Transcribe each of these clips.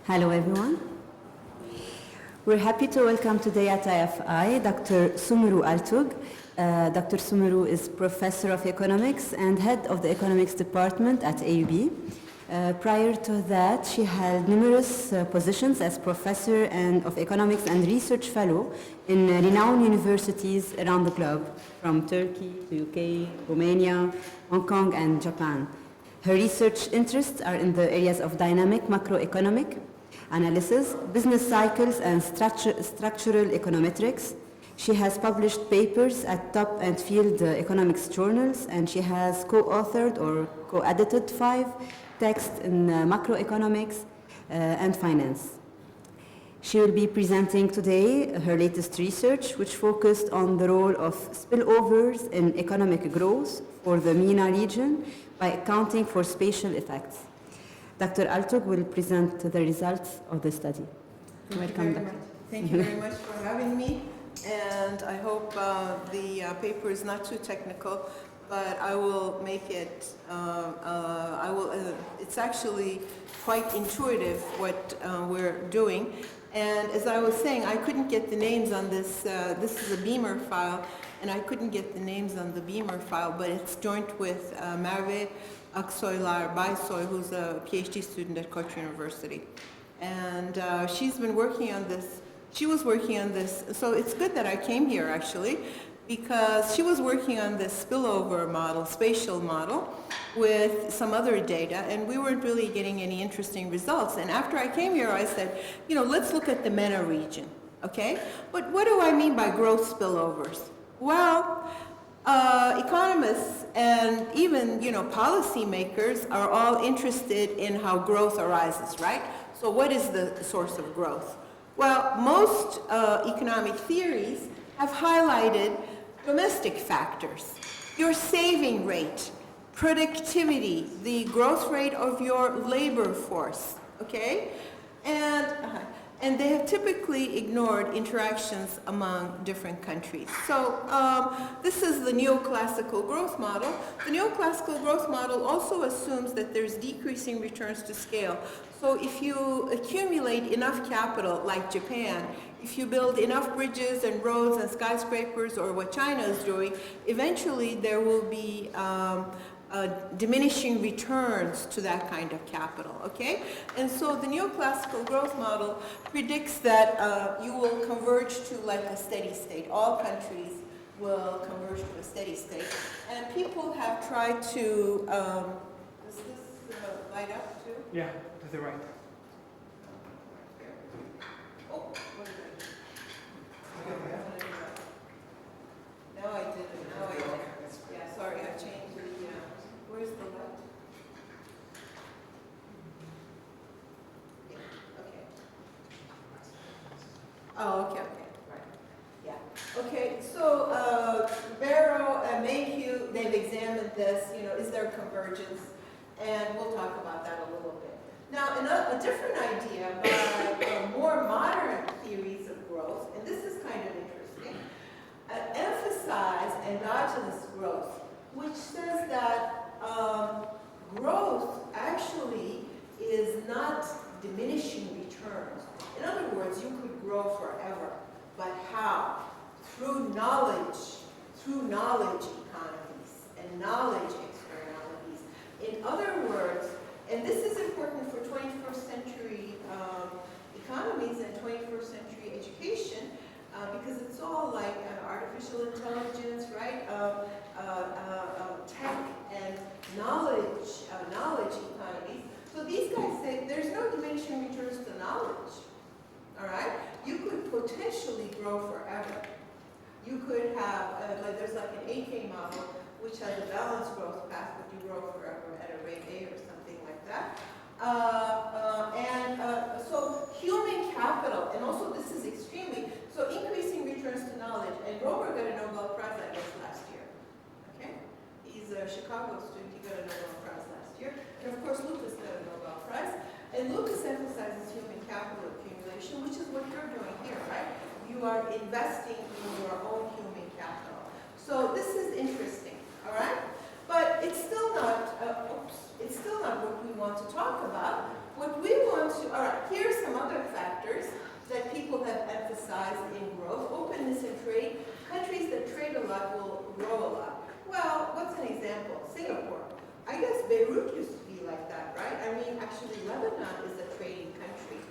Hello, everyone. We're happy to welcome today at IFI Dr. Sumru Altug. Dr. Sumru is Professor of Economics and Head of the Economics Department at AUB. Prior to that, she held numerous positions as Professor of Economics and Research Fellow in renowned universities around the globe, from Turkey to UK, Romania, Hong Kong, and Japan. Her research interests are in the areas of dynamic macroeconomic analysis, business cycles, and structural econometrics. She has published papers at top and field economics journals, and she has co-authored or co-edited 5 texts in macroeconomics and finance. She will be presenting today her latest research, which focused on the role of spillovers in economic growth for the MENA region by accounting for spatial effects. Dr. Altug will present the results of the study. Welcome, Dr. Thank you very much for having me. And I hope the paper is not too technical, but I will make it, it's actually quite intuitive what we're doing. And as I was saying, I couldn't get the names on this. This is a Beamer file, and I couldn't get the names on the Beamer file, but it's joined with Merve Aksoylar Baysoy, who's a PhD student at Koç University. And she's been working on this. She was working on this, so it's good that I came here actually, because she was working on this spillover model, spatial model, with some other data, and we weren't really getting any interesting results. And after I came here, I said, you know, let's look at the MENA region, okay? But what do I mean by growth spillovers? Well, economists and even, you know, policymakers are all interested in how growth arises, right? So what is the source of growth? Well, most economic theories have highlighted domestic factors, your saving rate, productivity, the growth rate of your labor force, okay? And they have typically ignored interactions among different countries. So this is the neoclassical growth model. The neoclassical growth model also assumes that there's decreasing returns to scale. So if you accumulate enough capital, like Japan, if you build enough bridges and roads and skyscrapers, or what China is doing, eventually there will be diminishing returns to that kind of capital, okay? And so the neoclassical growth model predicts that you will converge to like a steady state. All countries will converge to a steady state. And people have tried to, does this light up too? Yeah, to the right. Oh, what is it? No, I didn't. No, I didn't. Yeah, sorry, I changed the, where's the light? Yeah, okay. Oh, okay, right. Yeah. Okay, so Barrow and Mayhew, they've examined this, you know, is there convergence? And we'll talk about that a little bit. Now, a different idea by more modern theories of growth, and this is kind of interesting, emphasize endogenous growth, which says that growth actually is not diminishing returns. In other words, you could grow forever, but how? Through knowledge economies and knowledge externalities. In other words, and this is important for 21st century economies and 21st century education, because it's all like artificial intelligence, right? Tech and knowledge economies. So these guys say there's no diminishing returns to knowledge. All right, you could potentially grow forever. You could have there's like an AK model which has a balanced growth path, but you grow forever at a rate A or something like that. So human capital, and also this is extremely, so increasing returns to knowledge, and Romer got a Nobel Prize, I guess, last year, okay? He's a Chicago student, he got a Nobel Prize last year, and of course Lucas got a Nobel Prize, and Lucas emphasizes human capital accumulation, which is what you're doing here, right? You are investing in your own human capital. So this is interesting, all right? But it's still not, oops. it's still not what we want to talk about. What we want to, all right, here are some other factors that people have emphasized in growth. Openness in trade. Countries that trade a lot will grow a lot. Well, what's an example? Singapore. I guess Beirut used to be like that, right? I mean, actually, Lebanon is a trading country.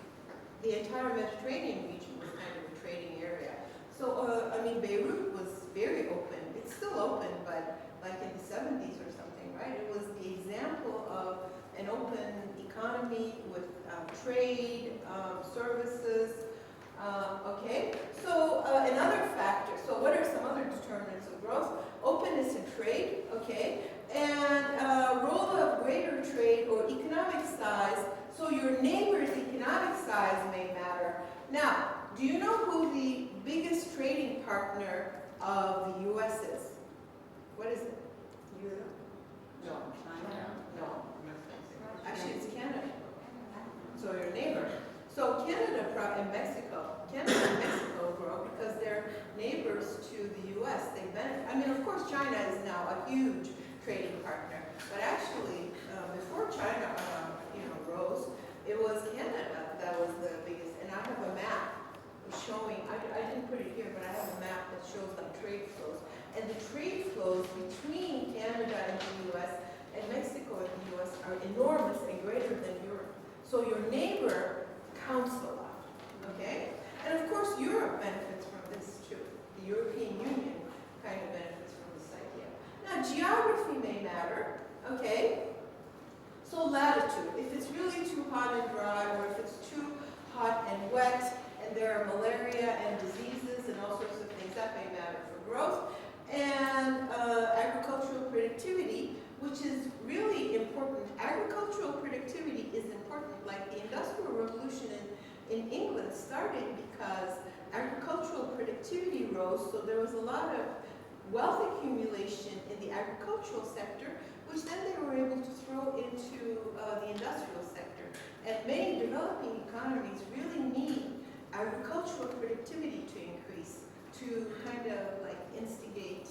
The entire Mediterranean region was kind of a trading area. So, I mean, Beirut was very open. It's still open, but like in the 70s or something, right? It was the example of an open economy with trade, services, okay? So another factor, so what are some other determinants of growth? Openness in trade, okay? And role of greater trade or economic size, so your neighbor's economic size may matter. Now, do you know who the biggest trading partner of the U.S. is? What is it? Europe? No. China? No. Actually, it's Canada. So your neighbor. So Canada and Mexico. Canada and Mexico grow because they're neighbors to the U.S. They benefit. I mean, of course, China is now a huge trading partner. But actually, before China, rose, it was Canada that was the biggest. And I have a map showing. I didn't put it here, but I have a map that shows like trade flows. And the trade flows between Canada and the U.S. and Mexico and the U.S. are enormous and greater than Europe. So your neighbor counts a lot, okay? And of course, Europe benefits from this too. The European Union kind of benefits from this idea. Now, geography may matter, okay? So latitude, if it's really too hot and dry, or if it's too hot and wet, and there are malaria and diseases and all sorts of things, that may matter for growth. And agricultural productivity, which is really important. Agricultural productivity is important. Like the Industrial Revolution in England started because agricultural productivity rose, so there was a lot of wealth accumulation in the agricultural sector, which then they were able to throw into the industrial sector. And many developing economies really need agricultural productivity to increase, to kind of like instigate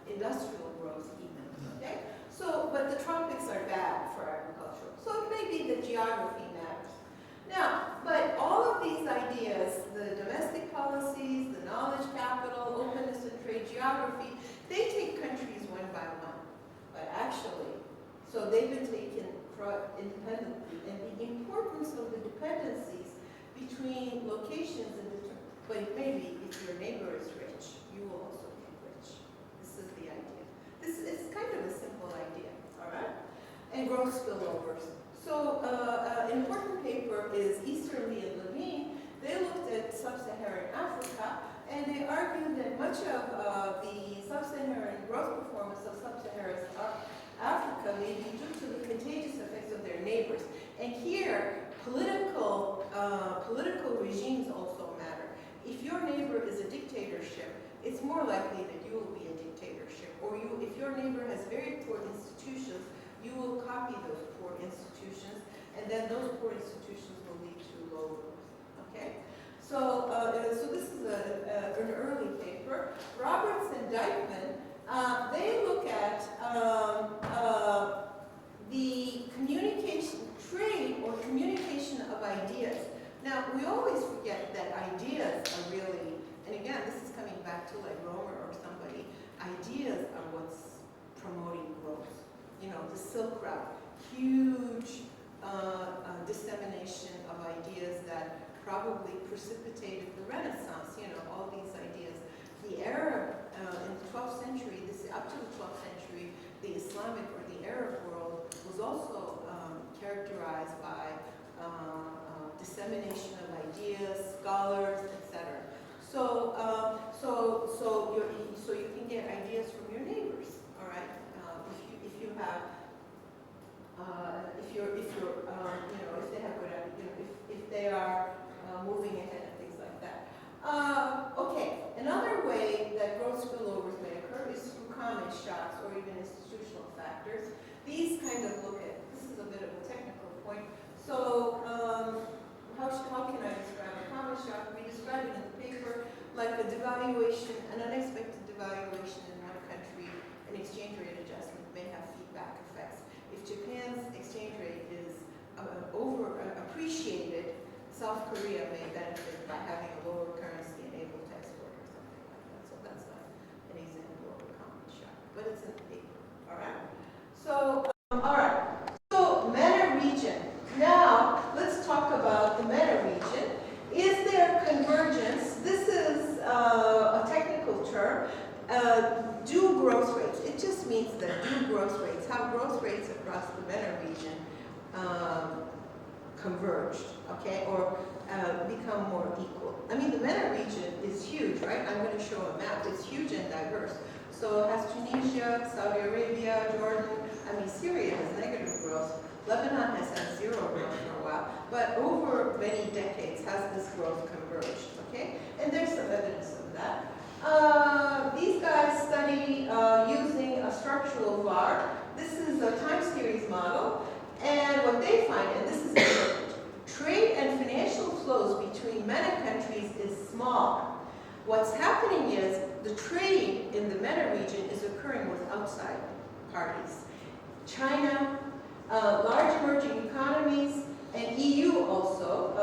industrial growth even, okay? So, but the tropics are bad for agriculture. So it may be that geography matters. Now, but all of these ideas, the domestic policies, the knowledge capital, openness and trade, geography, they take countries one by one. But actually, so they've been taken independently, and the importance of the dependencies between locations and but maybe if your neighbor is rich, you will also be rich. This is the idea. This is kind of a simple idea, all right? And growth spillovers. So an important paper is Easterly and Levine. They looked at sub-Saharan Africa, and they argued that much of the sub-Saharan growth performance of sub-Saharan Africa may be due to the contagious effects of their neighbors. And here, political regimes also matter. If your neighbor is a dictatorship, it's more likely that you will be a dictatorship. Or if your neighbor has very poor institutions, you will copy those poor institutions, and then those poor institutions will lead to low growth, okay? So, so this is an early paper. Roberts and Dykeman, they look at the communication, trade or communication of ideas. Now, we always forget that ideas are really, and again, this is coming back to like Romer or somebody, ideas are what's promoting growth. You know, the Silk Route, huge dissemination of ideas that probably precipitated the Renaissance, you know, all these ideas. The Arab, in the 12th century, up to the 12th century, the Islamic or the Arab world was also characterized by dissemination of ideas, scholars, etc. So, so you can get ideas from your neighbors, all right? If you have, if they have good, if they are moving ahead and things like that. Okay, another way that growth spillovers may occur is through common shocks or even institutional factors. These kind of look at, this is a bit of a technical point. So, how can I describe a common shock? We describe it in the paper like a devaluation, an unexpected devaluation in one country, an exchange rate adjustment may have feedback effects. If Japan's exchange rate is appreciated, South Korea may benefit by having a lower currency and able to export or something like that. So that's not an example of a common shock, but it's in the paper. All right. So, all right. So, MENA region. Now, let's talk about the MENA region. Is there convergence? This is a technical term. Do growth rates. It just means that do growth rates. How growth rates across the MENA region converged, okay, or become more equal. I mean, the MENA region is huge, right? I'm going to show a map. It's huge and diverse. So it has Tunisia, Saudi Arabia, Jordan. I mean, Syria has negative growth. Lebanon has had zero growth for a while. But over many decades has this growth converged, okay? And there's some evidence of that. These guys study using a structural VAR. This is a time series model. And what they find, and this is important, trade and financial flows between MENA countries is small. What's happening is the trade in the MENA region is occurring with outside parties. China, large emerging economies, and EU also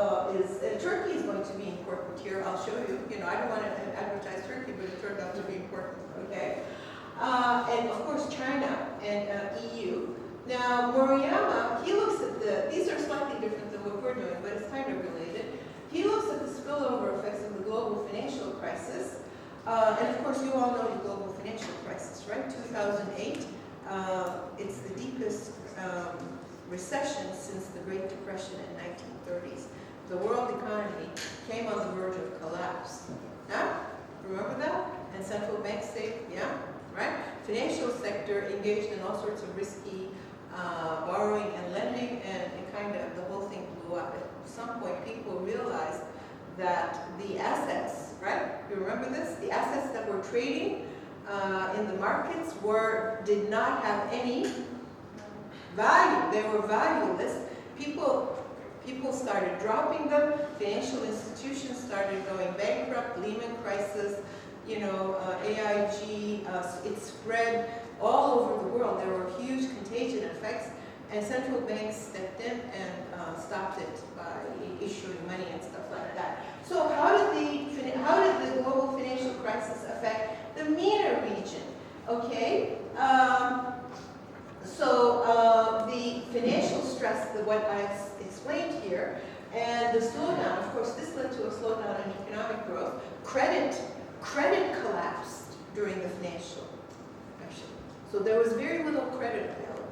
Turkey is going to be important here. I'll show you. You know, I don't want to advertise Turkey, but it turned out to be important. Okay, and of course China and EU. Now Moriyama, he looks at these are slightly different than what we're doing, but it's kind of related. He looks at the spillover effects of the global financial crisis, and of course you all know the global financial crisis, right? 2008. It's the deepest recession since the Great Depression in 1930s. The world economy came on the verge of collapse. Huh? Remember that? And central banks say, yeah, right? Financial sector engaged in all sorts of risky borrowing and lending, and it kind of, the whole thing blew up. At some point, people realized that the assets, right? You remember this? The assets that were trading in the markets did not have any value. They were valueless. People started dropping them. Financial institutions started going bankrupt. Lehman crisis, you know, AIG. It spread all over the world. There were huge contagion effects, and central banks stepped in and stopped it by issuing money and stuff like that. So how did the global financial crisis affect the MENA region? Okay. The financial stress, what I explained here, and the slowdown, of course, this led to a slowdown in economic growth. Credit collapsed during the financial depression. So there was very little credit available,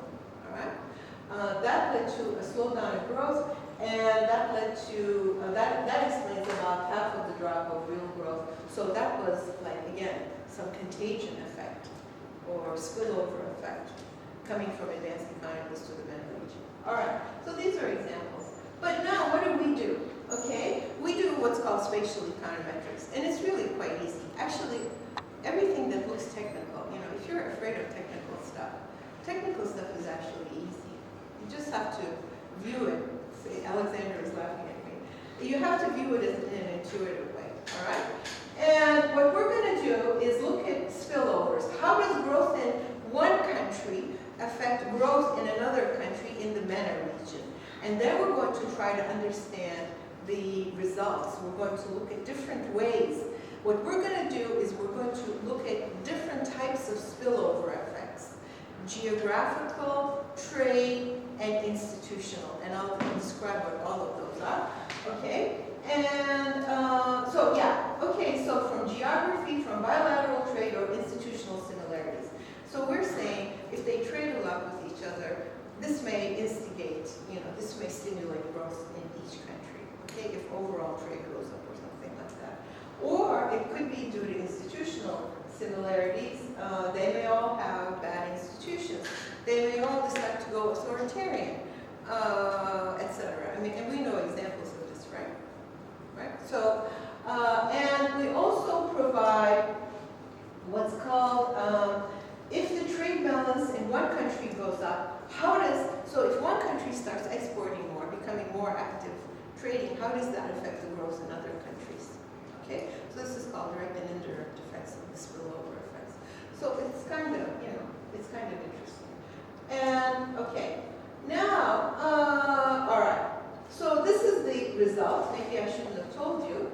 all right? That led to a slowdown in growth, and that led to, that explains about half of the drop of real growth. So that was, like, again, some contagion effect or spillover effect coming from advanced economies to the MENA region. All right, so these are examples. But now, what do? Okay, we do what's called spatial econometrics, and it's really quite easy. Actually, everything that looks technical, you know, if you're afraid of technical stuff is actually easy. You just have to view it. See, Alexander is laughing at me. You have to view it in an intuitive way, all right? And what we're going to do is look at spillovers. How does growth in one country affect growth in another country in the MENA region? And then we're going to try to understand the results. We're going to look at different ways. What we're going to do is we're going to look at different types of spillover effects: geographical, trade, and institutional. And I'll describe what all of those are. Okay? And so from geography, from bilateral trade, or institutional similarities. So we're saying if they trade a lot with each other, this may instigate, you know, this may stimulate growth in each country, okay, if overall trade goes up or something like that. Or it could be due to institutional similarities. They may all have bad institutions. They may all decide to go authoritarian, etc. I mean, and we know examples of this, right? Right? So, and we also provide what's called, if the trade balance in one country goes up, so if one country starts exporting more, becoming more active trading, how does that affect the growth in other countries? Okay, so this is called direct and indirect effects of the spillover effects. So it's kind of, you know, it's kind of interesting. And, okay, now, all right. So this is the result. Maybe I shouldn't have told you.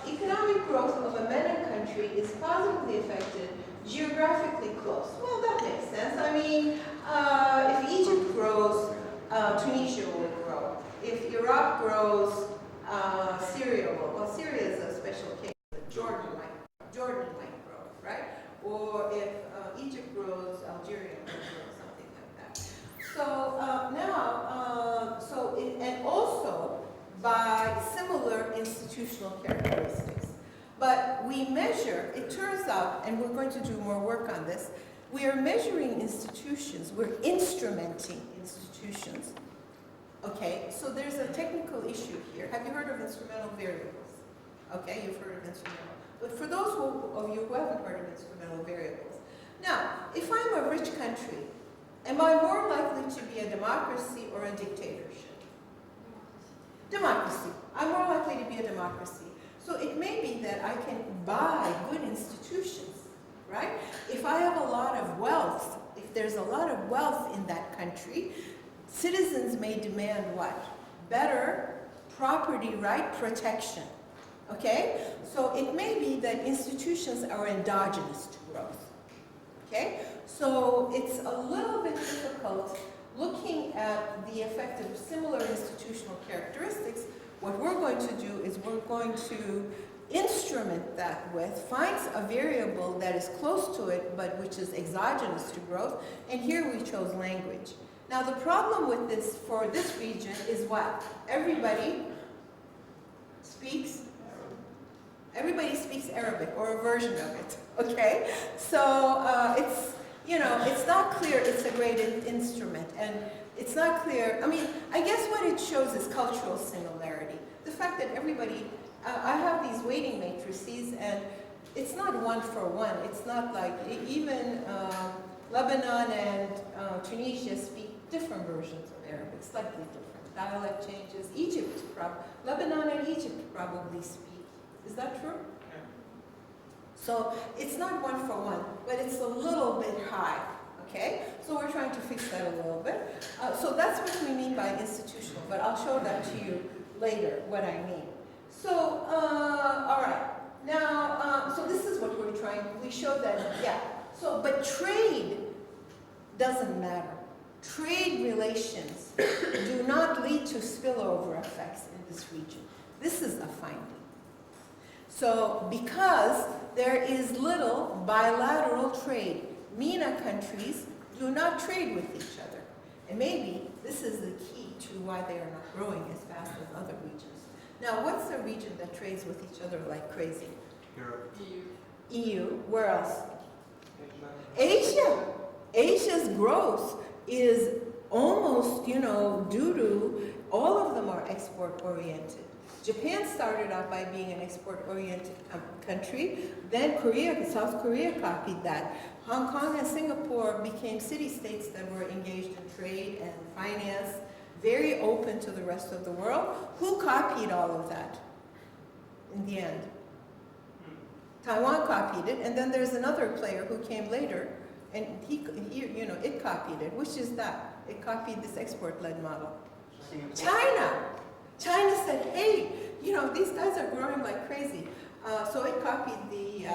Economic growth of a MENA country is positively affected geographically close. Well, that makes sense. I mean, if Egypt grows, Tunisia will grow. If Iraq grows, Syria will. Well, Syria is a special case. Jordan might grow, right? Or if Egypt grows, Algeria might grow, something like that. So and also by similar institutional characteristics. But we measure, it turns out, and we're going to do more work on this, we are measuring institutions, we're instrumenting institutions. Okay, so there's a technical issue here. Have you heard of instrumental variables? Okay, you've heard of instrumental. But for those of you who haven't heard of instrumental variables, now, if I'm a rich country, am I more likely to be a democracy or a dictatorship? Democracy. I'm more likely to be a democracy. So it may be that I can buy good institutions, right? If I have a lot of wealth, if there's a lot of wealth in that country, citizens may demand what? Better property right protection, okay? So it may be that institutions are endogenous to growth, okay? So it's a little bit difficult looking at the effect of similar institutional characteristics. What we're going to do is we're going to instrument that with, find a variable that is close to it, but which is exogenous to growth, and here we chose language. Now the problem with this, for this region, is what? Everybody speaks Arabic, or a version of it, okay? So it's, you know, it's not clear it's a great instrument, and it's not clear, I mean, I guess what it shows is cultural similarity. The fact that everybody, I have these weighting matrices, and it's not one for one. It's not like, even Lebanon and Tunisia speak different versions of Arabic, slightly different. Dialect changes. Lebanon and Egypt probably speak. Is that true? So it's not one for one, but it's a little bit high, okay? So we're trying to fix that a little bit. So that's what we mean by institutional, but I'll show that to you later, what I mean. So, all right. Now, so this is what we're trying, we showed that, yeah. So, but trade doesn't matter. Trade relations do not lead to spillover effects in this region. This is a finding. So, because there is little bilateral trade, MENA countries do not trade with each other. And maybe this is the key to why they are not growing as fast as other regions. Now, what's the region that trades with each other like crazy? Europe. EU. Where else? Asia. Asia's growth is almost, you know, due to, all of them are export-oriented. Japan started out by being an export-oriented country. Then South Korea copied that. Hong Kong and Singapore became city-states that were engaged in trade and finance, very open to the rest of the world. Who copied all of that in the end? Taiwan copied it, and then there's another player who came later, and it copied it. Which is that? It copied this export-led model. China. China said, hey, you know, these guys are growing like crazy. So it copied the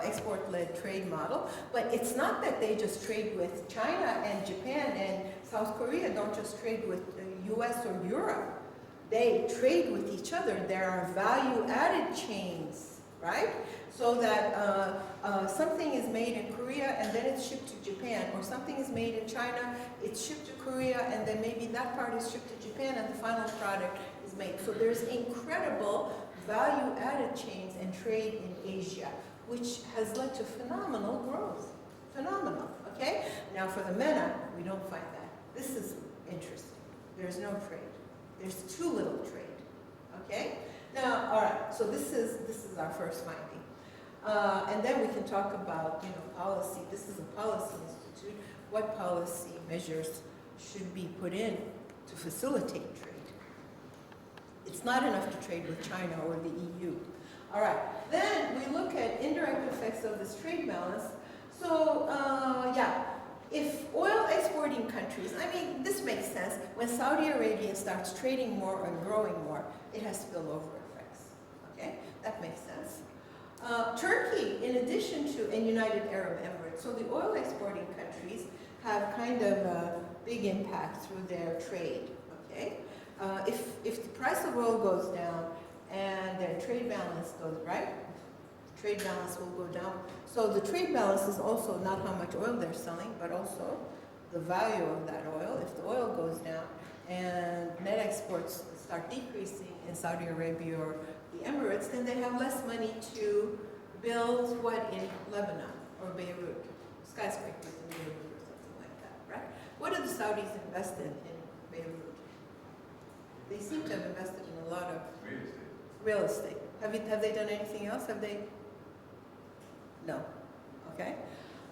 export-led trade model. But it's not that they just trade with China and Japan and South Korea don't just trade with the US or Europe. They trade with each other. There are value-added chains, right? So that something is made in Korea and then it's shipped to Japan, or something is made in China, it's shipped to Korea, and then maybe that part is shipped to Japan and the final product is made. So there's incredible value-added chains and trade in Asia, which has led to phenomenal growth. Phenomenal, okay? Now for the MENA, we don't find that. This is interesting. There's no trade. There's too little trade, okay? Now, all right, so this is our first finding. And then we can talk about, policy. This is a policy institute. What policy measures should be put in to facilitate trade? It's not enough to trade with China or the EU. All right, then we look at indirect effects of this trade balance. So, if oil exporting countries, I mean, this makes sense, when Saudi Arabia starts trading more and growing more, it has spillover effects, okay? That makes sense. Turkey, in addition to, and United Arab Emirates, so the oil exporting countries have kind of a big impact through their trade, okay? If the price of oil goes down and their trade balance goes, right? Trade balance will go down. So the trade balance is also not how much oil they're selling, but also the value of that oil. If the oil goes down and net exports start decreasing in Saudi Arabia or the Emirates, then they have less money to build what in Lebanon or Beirut, skyscrapers in Beirut or something like that, right? What do the Saudis invest in Beirut? They seem to have invested in a lot of real estate. Have they done anything else? Have they? No. Okay.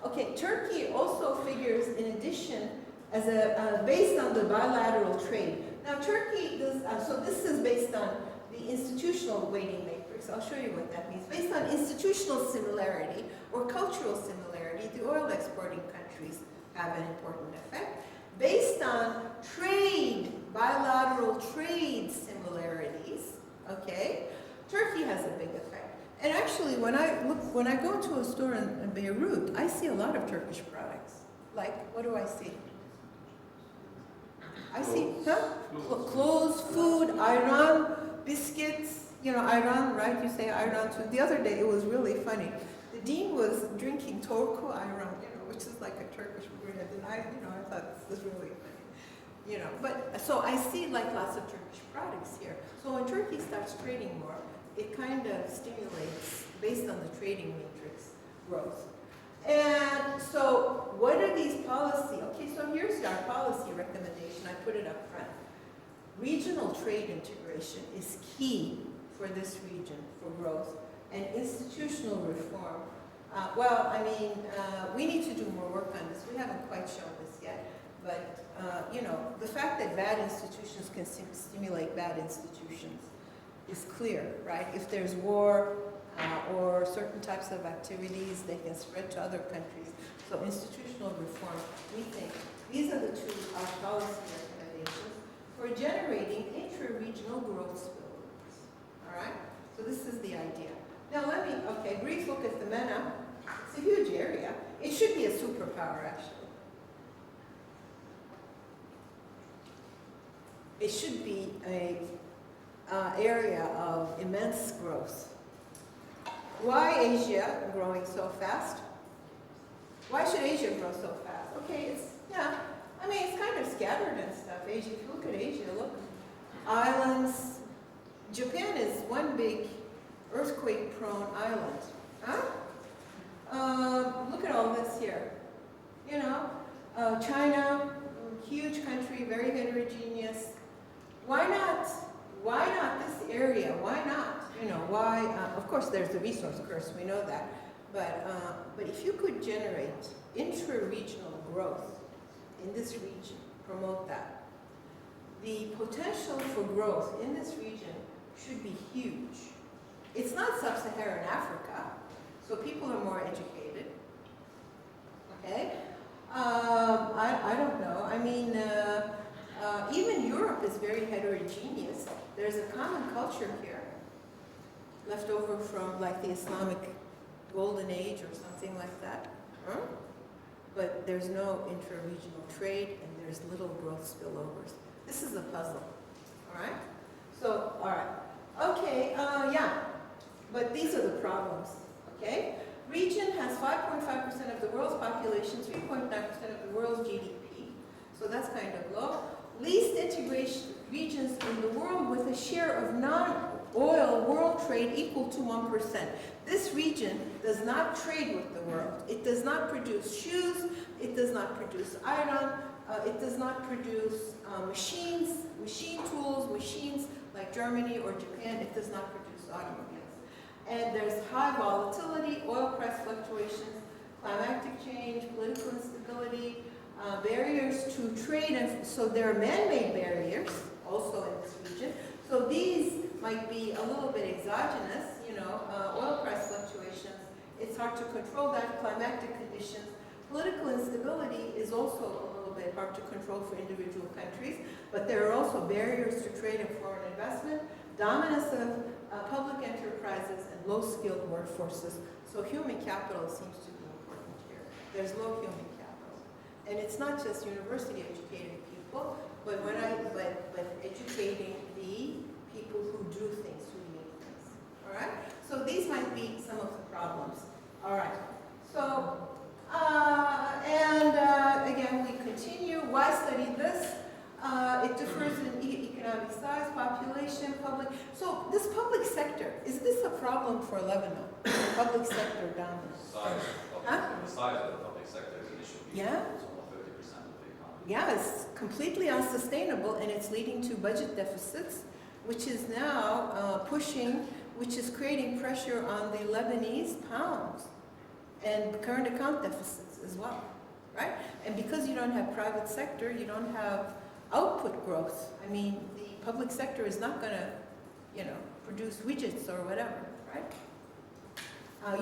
Okay. Turkey also figures in addition as a based on the bilateral trade. Now Turkey does. So this is based on the institutional weighting matrix. I'll show you what that means. Based on institutional similarity or cultural similarity, the oil exporting countries have an important effect. Based on trade, bilateral trade similarities, okay, Turkey has a big effect. And actually, when I go to a store in Beirut, I see a lot of Turkish products. Like, what do I see? I see, clothes, food, ayran, biscuits, you know, ayran, right? You say ayran too. The other day, it was really funny. The dean was drinking Turku ayran, you know, which is like a Turkish brand, and I thought this was really funny, you know. But so I see like lots of Turkish products here. So when Turkey starts trading more, it kind of stimulates, based on the trading matrix, growth. And so what are these policy? Okay, so here's our policy recommendation. I put it up front. Regional trade integration is key for this region for growth, and institutional reform. We need to do more work on this. We haven't quite shown this yet, but you know, the fact that bad institutions can stimulate bad institutions is clear, right? If there's war or certain types of activities, they can spread to other countries. So institutional reform, we think, these are the two policy recommendations for generating intra-regional growth spillovers, all right? So this is the idea. Now brief look at the MENA. It's a huge area. It should be a superpower, actually. It should be a area of immense growth. Why Asia growing so fast? Why should Asia grow so fast? Okay, it's kind of scattered and stuff. Asia, if you look at Asia, look, islands. Japan is one big earthquake-prone island. Look at all this here. You know, China, huge country, very heterogeneous. Why not this area? Why not? You know, why? Of course, there's the resource curse. We know that. But if you could generate intra-regional growth in this region, promote that. The potential for growth in this region should be huge. It's not sub-Saharan Africa, so people are more educated. Okay? I don't know. I mean, even Europe is very heterogeneous. There's a common culture here, left over from like the Islamic Golden Age or something like that. But there's no intra-regional trade, and there's little growth spillovers. This is a puzzle, all right? So, all right. Okay, but these are the problems, okay? Region has 5.5% of the world's population, 3.9% of the world's GDP, so that's kind of low. Least integration regions in the world with a share of non-oil world trade equal to 1%. This region does not trade with the world. It does not produce shoes, it does not produce iron, it does not produce machine tools, machines like Germany or Japan. It does not produce automobiles. And there's high volatility, oil price fluctuations, climatic change, political instability, barriers to trade, and so there are man-made barriers also in this region. So these might be a little bit exogenous, you know, oil price fluctuations. It's hard to control that, climatic conditions, Political instability is also a little bit hard to control for individual countries, but there are also barriers to trade and foreign investment, dominance of public enterprises, and low-skilled workforces. So human capital seems to be important here. There's low human capital. And it's not just university-educated people, but educating the people who do things, who make things. All right? So these might be some of the problems. All right. So, again, we continue. Why study this? It differs in economic size, population, public. So this public sector, is this a problem for Lebanon? Public sector dominance. The size of the public sector is an issue. Yeah. It's almost 30% of the economy. Yeah, it's completely unsustainable, and it's leading to budget deficits, which is now which is creating pressure on the Lebanese pounds and current account deficits as well, right? And because you don't have private sector, you don't have output growth. I mean, the public sector is not going to, produce widgets or whatever, right?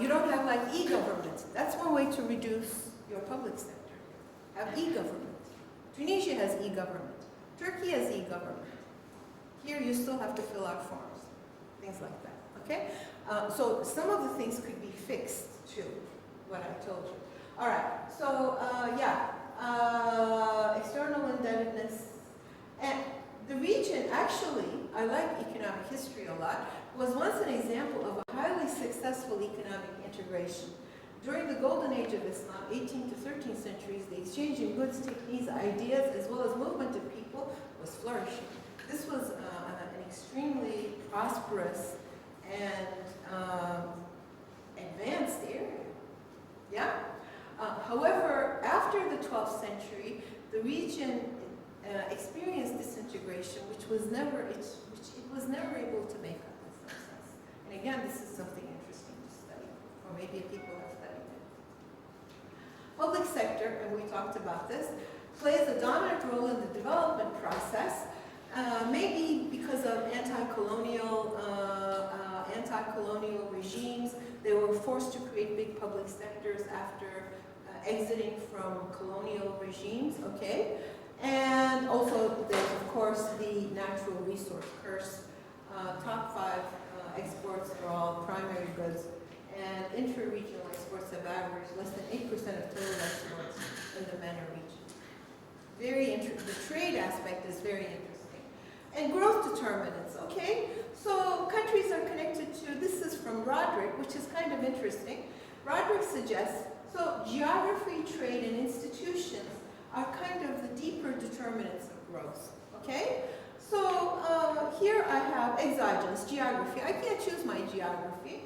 You don't have like e-government. That's one way to reduce your public sector. Have e-government. Tunisia has e-government. Turkey has e-government. Here you still have to fill out forms, things like that, okay? So some of the things could be fixed too, what I told you. All right, so external indebtedness. And the region, actually, I like economic history a lot, was once an example of a highly successful economic integration. During the golden age of Islam, 18th to 13th centuries, the exchange in goods, techniques, ideas, as well as movement of people was flourishing. This was an extremely prosperous and advanced area. Yeah? However, after the 12th century, the region experienced disintegration, which it was never able to make up in some sense. And again, this is something interesting to study, or maybe people have studied it. Public sector, and we talked about this, plays a dominant role in the development process, maybe because of anti-colonial regimes. They were forced to create big public sectors after exiting from colonial regimes, okay? And also there's, of course, the natural resource curse. Top 5 exports are all primary goods, and intra-regional exports have averaged less than 8% of total exports in the MENA region. The trade aspect is very interesting. And growth determinants, okay? So countries are connected to, this is from Roderick, which is kind of interesting. Roderick suggests, so geography, trade, and institutions are kind of the deeper determinants of growth, okay? So here I have exogenous geography. I can't choose my geography.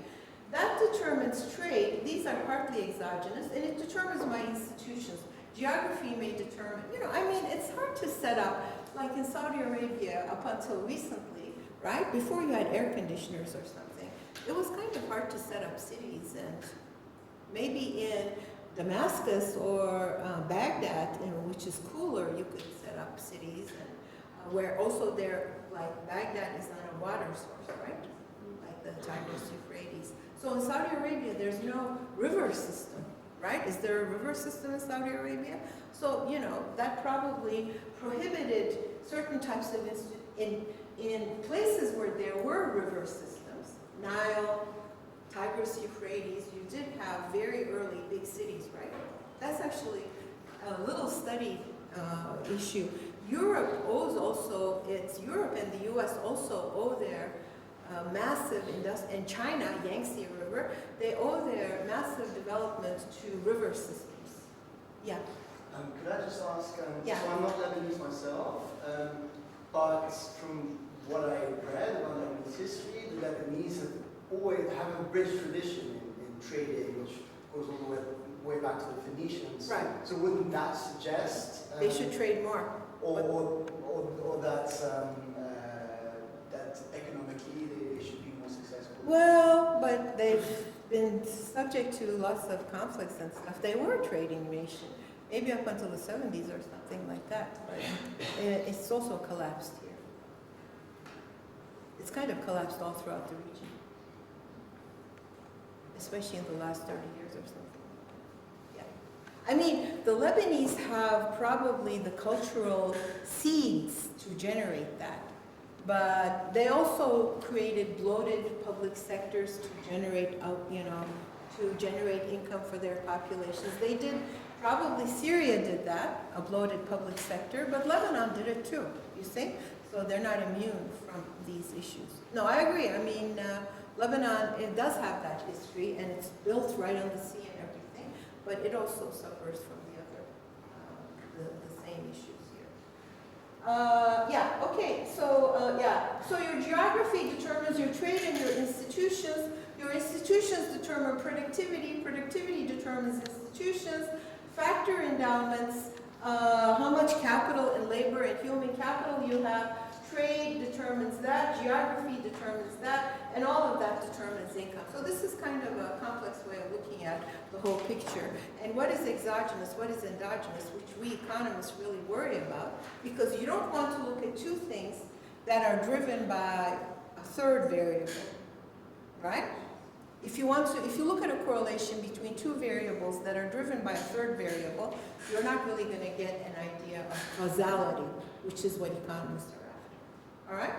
That determines trade. These are partly exogenous, and it determines my institutions. Geography may determine, it's hard to set up, like in Saudi Arabia up until recently, right? Before you had air conditioners or something, it was kind of hard to set up cities, and maybe in Damascus or Baghdad, which is cooler, you could set up cities, and where also like Baghdad is on a water source, right? Like the Tigris, Euphrates. So in Saudi Arabia, there's no river system, right? Is there a river system in Saudi Arabia? So, that probably prohibited certain types of in places where there were river systems, Nile, Tigris, Euphrates, you did have very early big cities, right? That's actually a little studied issue. Europe and the US also owe their massive and China, Yangtze River, they owe their massive development to river systems. Yeah. Could I just ask, Yeah. so I'm not Lebanese myself, but from what I read about Lebanese history, the Lebanese have a rich tradition in trading, which goes all the way back to the Phoenicians. Right. So wouldn't that suggest They should trade more. or that that economically they should be more successful? Well, but they've been subject to lots of conflicts and stuff. They were a trading nation, maybe up until the 70s or something like that. But it's also collapsed here. It's kind of collapsed all throughout the region, especially in the last 30 years or something. Yeah. I mean, the Lebanese have probably the cultural seeds to generate that. But they also created bloated public sectors to generate to generate income for their populations. They did, probably Syria did that, a bloated public sector, but Lebanon did it too, you see? So they're not immune from these issues. No, I agree. I mean, Lebanon, it does have that history, and it's built right on the sea and everything, but it also suffers from the other, the same issues here. So your geography determines your trade and your institutions. Your institutions determine productivity. Productivity determines institutions. Factor endowments, how much capital and labor and human capital you have. Trade determines that, geography determines that, and all of that determines income. So this is kind of a complex way of looking at the whole picture. And what is exogenous, what is endogenous, which we economists really worry about, because you don't want to look at two things that are driven by a third variable, right? If you look at a correlation between two variables that are driven by a third variable, you're not really going to get an idea of causality, which is what economists are after. All right?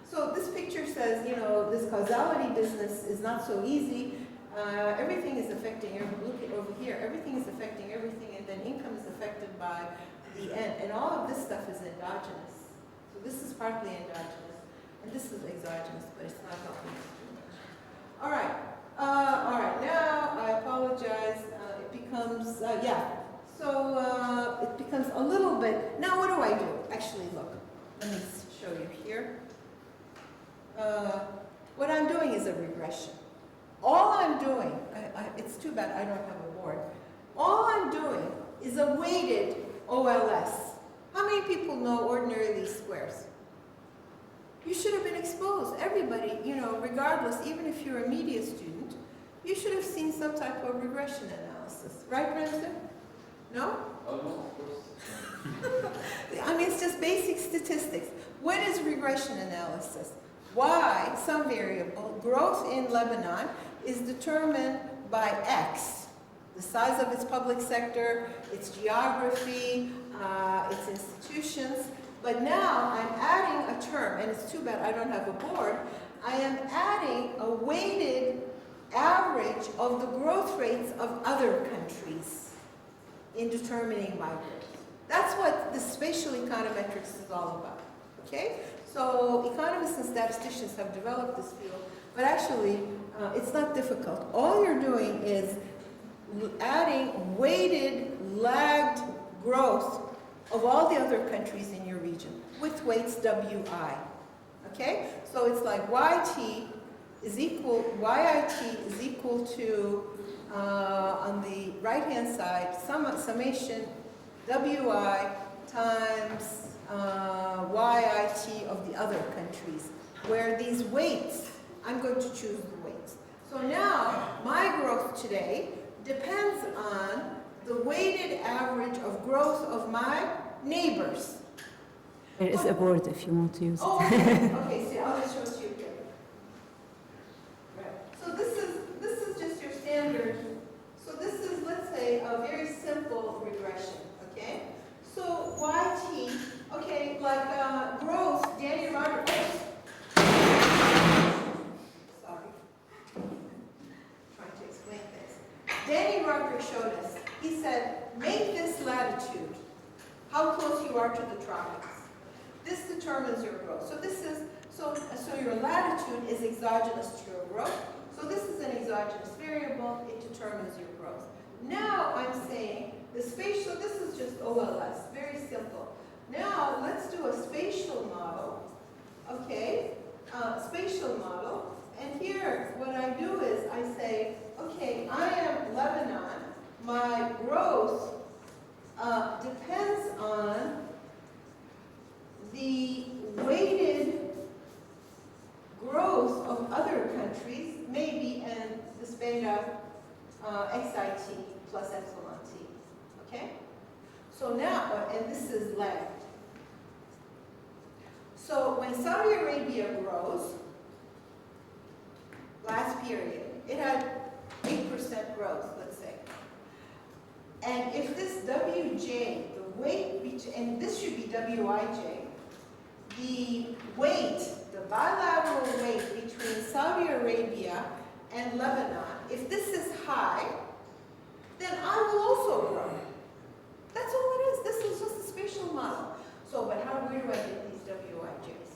So this picture says, this causality business is not so easy. Everything is affecting, look at over here, everything is affecting everything, and then income is affected by the end. And all of this stuff is endogenous. So this is partly endogenous, and this is exogenous, but it's not helping us too much. All right. Now I apologize. It becomes, So it becomes a little bit. Now what do I do? Actually, look. Let me show you here. What I'm doing is a regression. All I'm doing, it's too bad I don't have a board. All I'm doing is a weighted OLS. How many people know ordinary least squares? You should have been exposed. Everybody, regardless, even if you're a media student, you should have seen some type of regression analysis. Right, Brenda? No? Oh, no, of course. I mean, it's just basic statistics. What is regression analysis? Why some variable, growth in Lebanon, is determined by X, the size of its public sector, its geography, its institutions. But now I'm adding a term, and it's too bad I don't have a board. I am adding a weighted average of the growth rates of other countries in determining my growth. That's what the spatial econometrics is all about, okay? So economists and statisticians have developed this field, but actually it's not difficult. All you're doing is adding weighted, lagged growth of all the other countries in your region with weights WI, okay? So it's like YIT is equal to, on the right-hand side, summation WI times YIT of the other countries, where these weights, I'm going to choose the weights. So now, my growth today depends on the weighted average of growth of my neighbors. There is a board if you want to use it. Oh, okay, see, I'll just show it to you here. Right. So this is just your standard. So this is, let's say, a very simple regression, okay? So YT, okay, like growth, Danny Roderick. Sorry. Trying to explain things. Danny Roderick showed us. He said, make this latitude how close you are to the tropics. This determines your growth. So this is so your latitude is exogenous to your growth. So this is an exogenous variable. It determines your growth. Now I'm saying the spatial. This is just OLS. Very simple. Now let's do a spatial model. Okay, spatial model. And here, what I do is I say, okay, I am Lebanon. My growth depends on the weighted growth of other countries, maybe, and this beta xit plus epsilon t. Okay? So now, and this is lagged. So when Saudi Arabia grows, last period, it had 8% growth, let's say. And if this Wj, the weight, and this should be Wij, the weight, the bilateral weight between Saudi Arabia and Lebanon, if this is high, then I will also grow. That's all it is. This is just a spatial model. So, but where do I get these Wijs?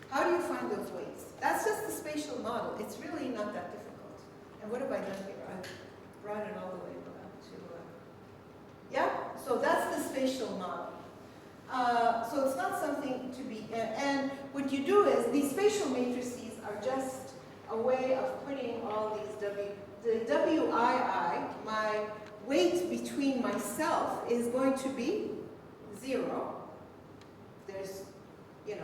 How do you find those weights? That's just the spatial model. It's really not that difficult. And what have I done here? I've brought it all the way back to, yeah? So that's the spatial model. So it's not something to be, and what you do is, these spatial matrices are just a way of putting all these the Wii, my weight between myself is going to be 0. There's, you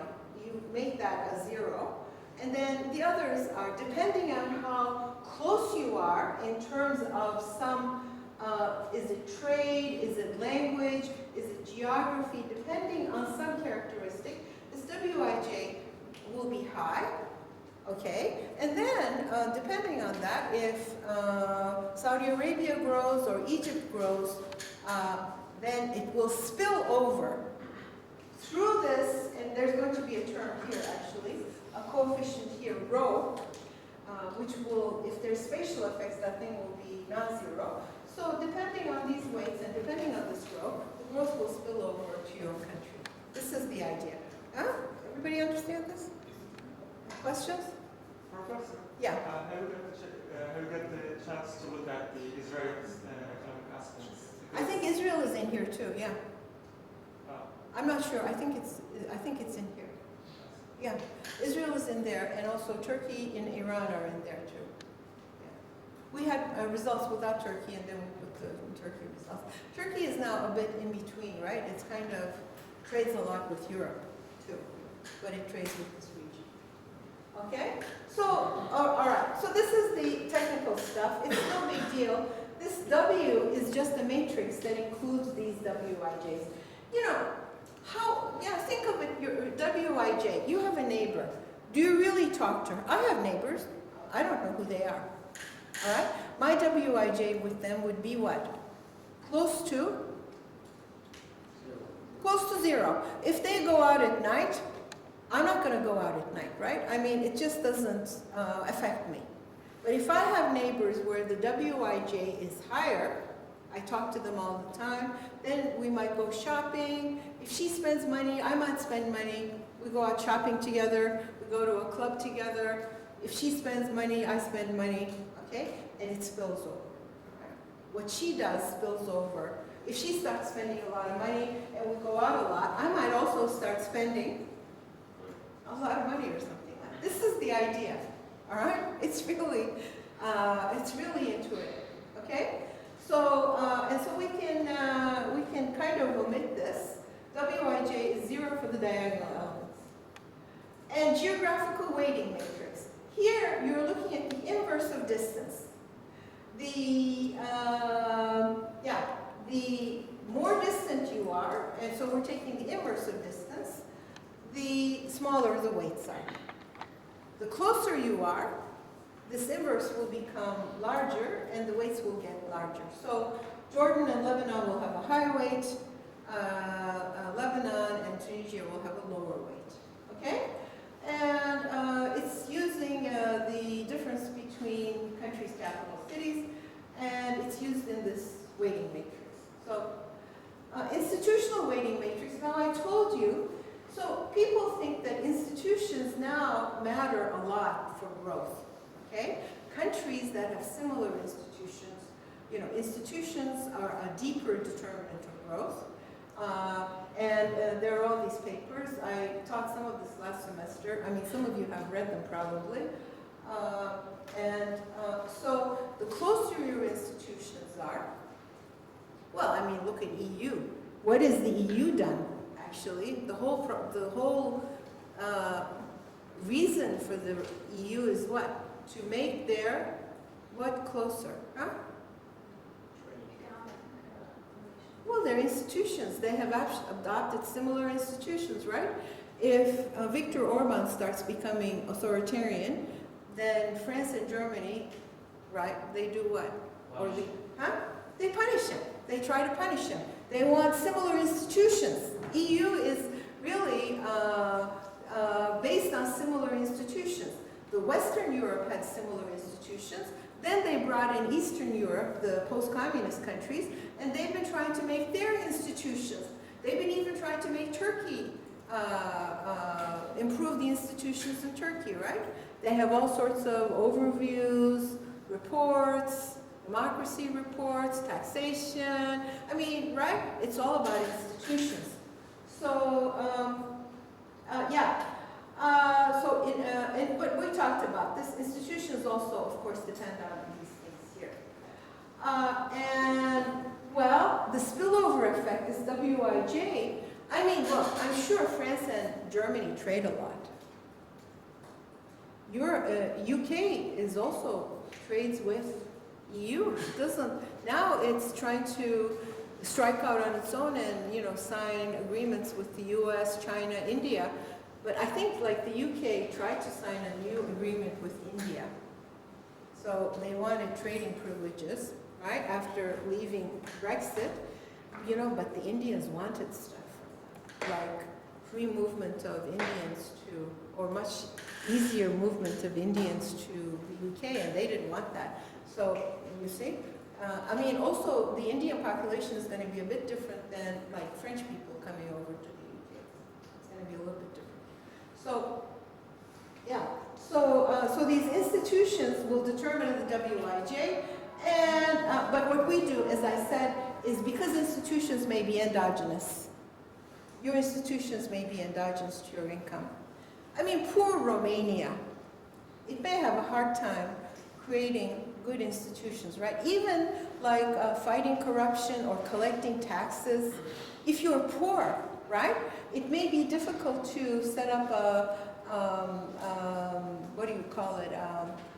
make that a 0. And then the others are, depending on how close you are in terms of some, is it trade, is it language, is it geography, depending on some characteristic, this Wij will be high, okay? And then, depending on that, if Saudi Arabia grows or Egypt grows, then it will spill over through this, and there's going to be a term here actually, a coefficient here, rho, which will, if there's spatial effects, that thing will be non-zero. So depending on these weights and depending on this growth, the growth will spill over to your country. This is the idea. Huh? Everybody understand this? Questions? Professor? Yeah. Have you got the chance to look at the Israeli economic aspects? I think Israel is in here too, yeah. I'm not sure. I think it's in here. Yeah. Israel is in there, and also Turkey and Iran are in there too. Yeah. We had results without Turkey, and then we put the Turkey results. Turkey is now a bit in between, right? It's kind of trades a lot with Europe too, but it trades with this region. Okay? So, all right. So this is the technical stuff. It's no big deal. This W is just a matrix that includes these Wijs. Think of it, your Wij. You have a neighbor. Do you really talk to her? I have neighbors. I don't know who they are. All right? My Wij with them would be what? Close to? Close to 0. If they go out at night, I'm not going to go out at night, right? I mean, it just doesn't affect me. But if I have neighbors where the Wij is higher, I talk to them all the time, then we might go shopping. If she spends money, I might spend money. We go out shopping together. We go to a club together. If she spends money, I spend money, okay? And it spills over. Right? What she does spills over. If she starts spending a lot of money and we go out a lot, I might also start spending a lot of money or something like that. This is the idea, all right? It's really intuitive, okay? So, and so we can kind of omit this. Wij is 0 for the diagonal elements. And geographical weighting matrix. Here, you're looking at the inverse of distance. The more distant you are, and so we're taking the inverse of distance, the smaller the weights are. The closer you are, this inverse will become larger and the weights will get larger. So Jordan and Lebanon will have a high weight, Lebanon and Tunisia will have a lower weight, okay? And it's using the difference between countries' capital cities, and it's used in this weighting matrix. So institutional weighting matrix, now I told you, so people think that institutions now matter a lot for growth. Okay? Countries that have similar institutions, institutions are a deeper determinant of growth. And there are all these papers. I taught some of this last semester. I mean, some of you have read them probably. So the closer your institutions are, well, I mean, look at EU. What has the EU done, actually? The whole reason for the EU is what? To make their, what closer? Huh? Well, they're institutions. They have adopted similar institutions, right? If Viktor Orban starts becoming authoritarian, then France and Germany, right, they do what? Or they punish him. they try to punish him. They want similar institutions. EU is really based on similar institutions. The Western Europe had similar institutions. Then they brought in Eastern Europe, the post-communist countries, and they've been trying to make their institutions. They've been even trying to make Turkey improve the institutions in Turkey, right? They have all sorts of overviews, reports, democracy reports, taxation. I mean, right? It's all about institutions. So, but we talked about this. Institutions also, of course, depend on these things here. And, well, the spillover effect, this WIJ, I mean, look, I'm sure France and Germany trade a lot. UK is also trades with EU. Now it's trying to strike out on its own and, you know, sign agreements with the US, China, India. But I think like the UK tried to sign a new agreement with India. So they wanted trading privileges, right, after leaving Brexit, you know, but the Indians wanted stuff from them, like free movement of Indians to, or much easier movement of Indians to the UK, and they didn't want that. So, you see, I mean, also the Indian population is going to be a bit different than like French people coming over to the UK. It's going to be a little bit different. So, yeah, so these institutions will determine the WIJ, and, but what we do, as I said, is because institutions may be endogenous, your institutions may be endogenous to your income. I mean, poor Romania, it may have a hard time creating good institutions, right? Even like fighting corruption or collecting taxes. If you're poor, right, it may be difficult to set up a, what do you call it,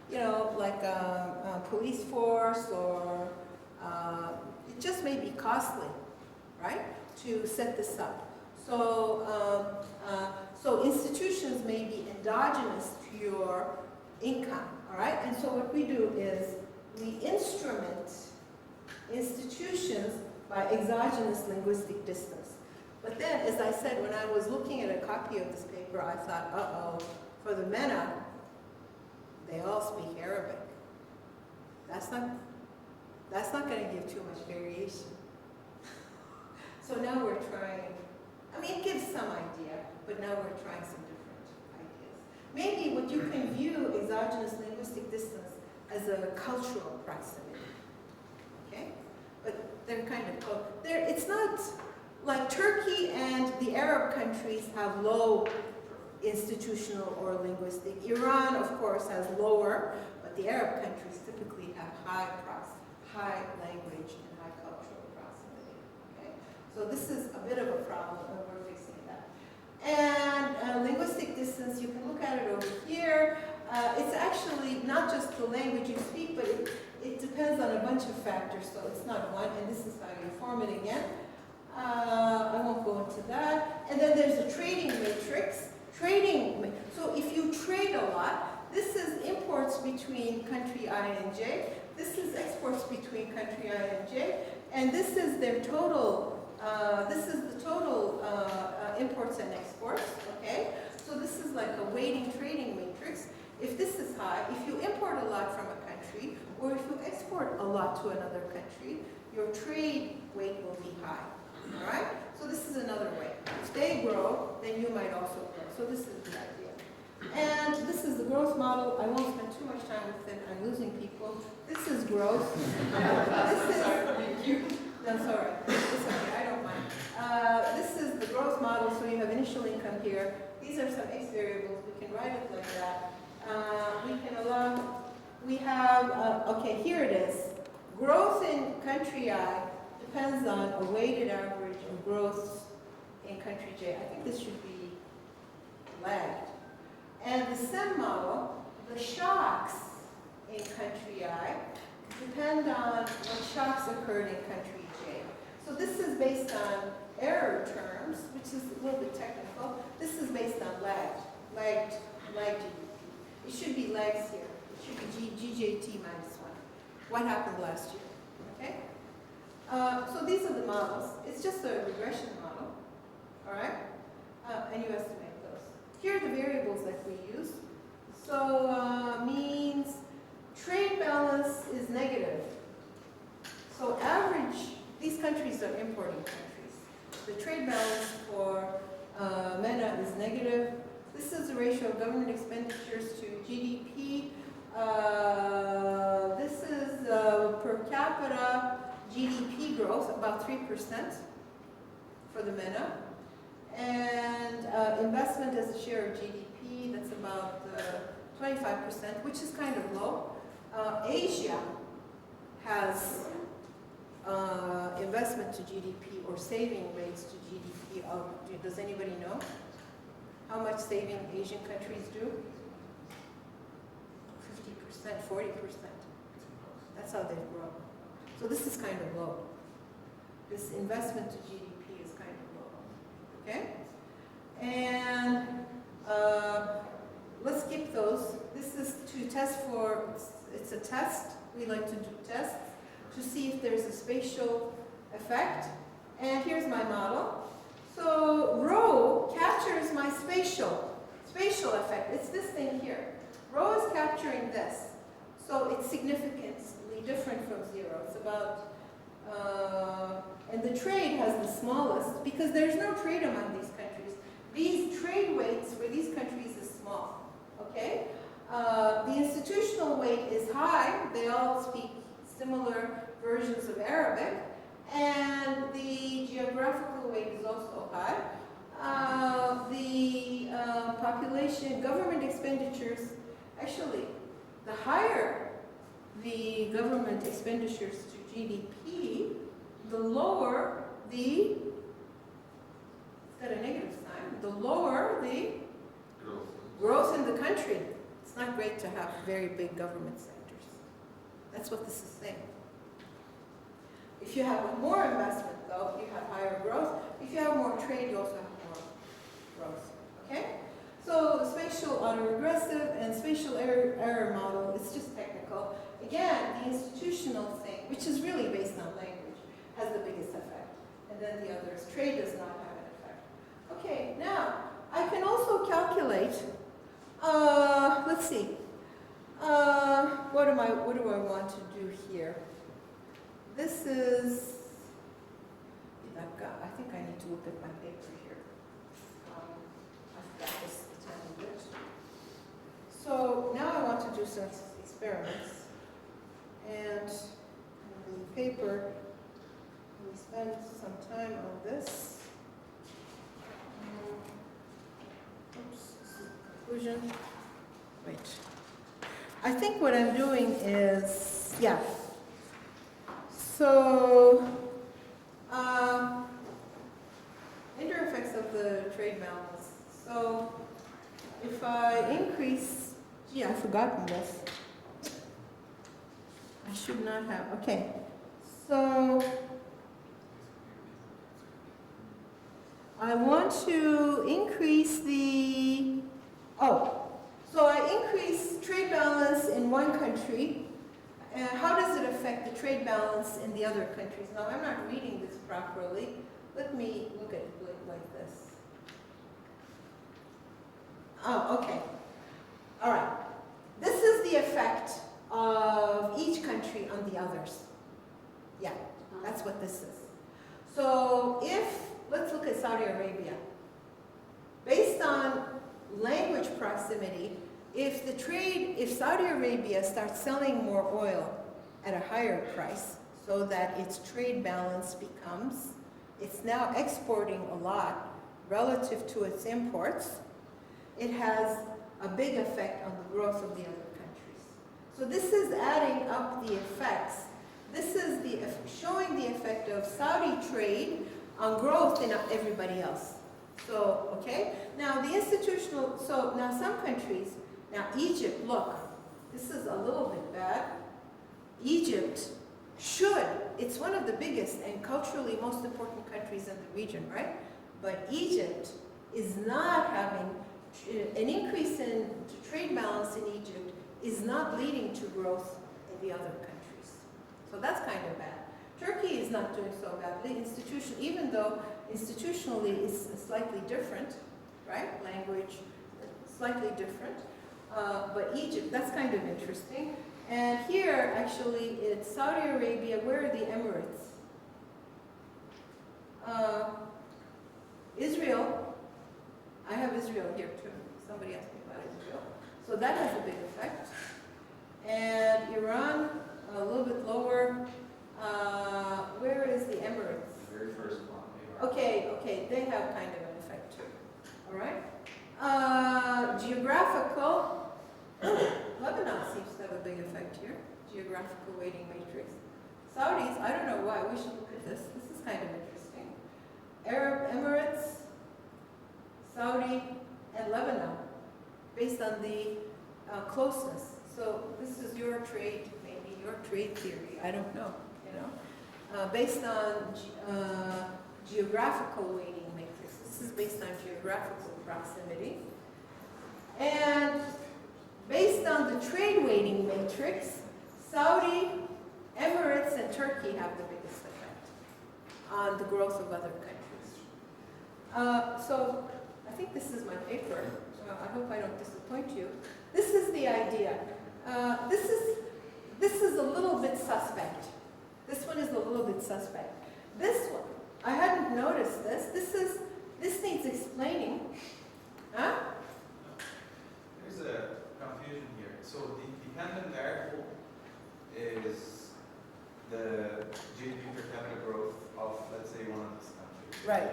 you know, like a police force, or it just may be costly, right, to set this up. So, so institutions may be endogenous to your income, all right? And so what we do is we instrument institutions by exogenous linguistic distance. But then, as I said, when I was looking at a copy of this paper, I thought, uh-oh, for the MENA, they all speak Arabic. That's not going to give too much variation. So now we're trying, I mean, it gives some idea, but now we're trying some different ideas. Maybe what you can view exogenous linguistic distance as a cultural proximity, okay? But they're kind of, it's not, like Turkey and the Arab countries have low institutional or linguistic. Iran, of course, has lower, but the Arab countries typically have high language and high cultural proximity, okay? So this is a bit of a problem, and we're fixing that. And linguistic distance, you can look at it over here. It's actually not just the language you speak, but it depends on a bunch of factors, so it's not one, and this is how you form it again. I won't go into that. And then there's a trading matrix. So if you trade a lot, this is imports between country I and J. This is exports between country I and J. And this is their total, this is the total imports and exports, okay? So this is like a weighting trading matrix. If this is high, if you import a lot from a country, or if you export a lot to another country, your trade weight will be high. All right? So this is another way. If they grow, then you might also grow. So this is the idea. And this is the growth model. I won't spend too much time with it. I'm losing people. This is growth. This is... No, sorry. It's okay. I don't mind. This is the growth model. So you have initial income here. These are some x variables. We can write it like that. We can allow... We have... okay, here it is. Growth in country I depends on a weighted average of growth in country J. I think this should be lagged. And the SEM model, the shocks in country I depend on what shocks occurred in country J. So this is based on error terms, which is a little bit technical. This is based on lagged GDP. It should be lags here. It should be GJT -1. What happened last year, okay? So these are the models. It's just a regression model, all right? And you estimate those. Here are the variables that we use. So means trade balance is negative. So average, these countries are importing countries. The trade balance for MENA is negative. This is the ratio of government expenditures to GDP. This is per capita GDP growth, about 3% for the MENA. And investment as a share of GDP, that's about 25%, which is kind of low. Asia has investment to GDP or saving rates to GDP of, does anybody know how much saving Asian countries do? 50%, 40%. That's how they've grown. So this is kind of low. This investment to GDP is kind of low. Okay? And let's skip those. This is to test for, it's a test. We like to do tests to see if there's a spatial effect. And here's my model. So rho captures my spatial effect. It's this thing here. Rho is capturing this. So it's significantly different from zero. It's about, and the trade has the smallest because there's no trade among these countries. These trade weights for these countries is small, okay? The institutional weight is high. They all speak similar versions of Arabic. And the geographical weight is also high. The population, government expenditures, actually, the higher the government expenditures to GDP, the lower the, it's got a negative sign, the lower the growth in the country. It's not great to have very big government sectors. That's what this is saying. If you have more investment, though, you have higher growth. If you have more trade, you also have more growth. Okay? So spatial autoregressive and spatial error model, it's just technical. Again, the institutional thing, which is really based on language, has the biggest effect. And then the others, trade does not have an effect. Okay, now, I can also calculate, let's see, what do I want to do here? This is, I think I need to look at my paper here. I forgot this a tiny bit. So now I want to do some experiments. And in the paper, we spend some time on this. Oops, this is the conclusion. Wait. I think what I'm doing is, yeah. So, inter-effects of the trade balance. So, if I increase, gee, I've forgotten this. I should not have, okay. So, I want to increase the, so I increase trade balance in one country. How does it affect the trade balance in the other countries? Now, I'm not reading this properly. Let me look at it like this. Oh, okay. All right. This is the effect of each country on the others. Yeah, that's what this is. So let's look at Saudi Arabia. Based on language proximity, if Saudi Arabia starts selling more oil at a higher price so that its trade balance becomes, it's now exporting a lot relative to its imports, it has a big effect on the growth of the other countries. So this is adding up the effects. This is showing the effect of Saudi trade on growth in everybody else. So, okay? Now the institutional, so now some countries, now Egypt, look, this is a little bit bad. Egypt it's one of the biggest and culturally most important countries in the region, right? But Egypt is not having, an increase in trade balance in Egypt is not leading to growth in the other countries. So that's kind of bad. Turkey is not doing so badly. Even though institutionally it's slightly different, right? Language, slightly different. But Egypt, that's kind of interesting. And here, actually, it's Saudi Arabia. Where are the Emirates? Israel. I have Israel here too. Somebody asked me about Israel. So that has a big effect. And Iran, a little bit lower. Where is the Emirates? The very first one. Okay, they have kind of an effect too. All right. Geographical. Lebanon seems to have a big effect here. Geographical weighting matrix. Saudis, I don't know why. We should look at this. This is kind of interesting. Arab Emirates, Saudi, and Lebanon, based on the closeness. So this is your trade, maybe your trade theory. I don't know. You know, based on geographical weighting matrix. This is based on geographical proximity, and based on the trade weighting matrix, Saudi, Emirates, and Turkey have the biggest effect on the growth of other countries. So I think this is my paper. I hope I don't disappoint you. This is the idea. This is a little bit suspect. This one is a little bit suspect. This one, I hadn't noticed this. This needs explaining. Huh? There's a confusion here. So the dependent variable is the GDP per capita growth of, let's say, one of these countries. Right.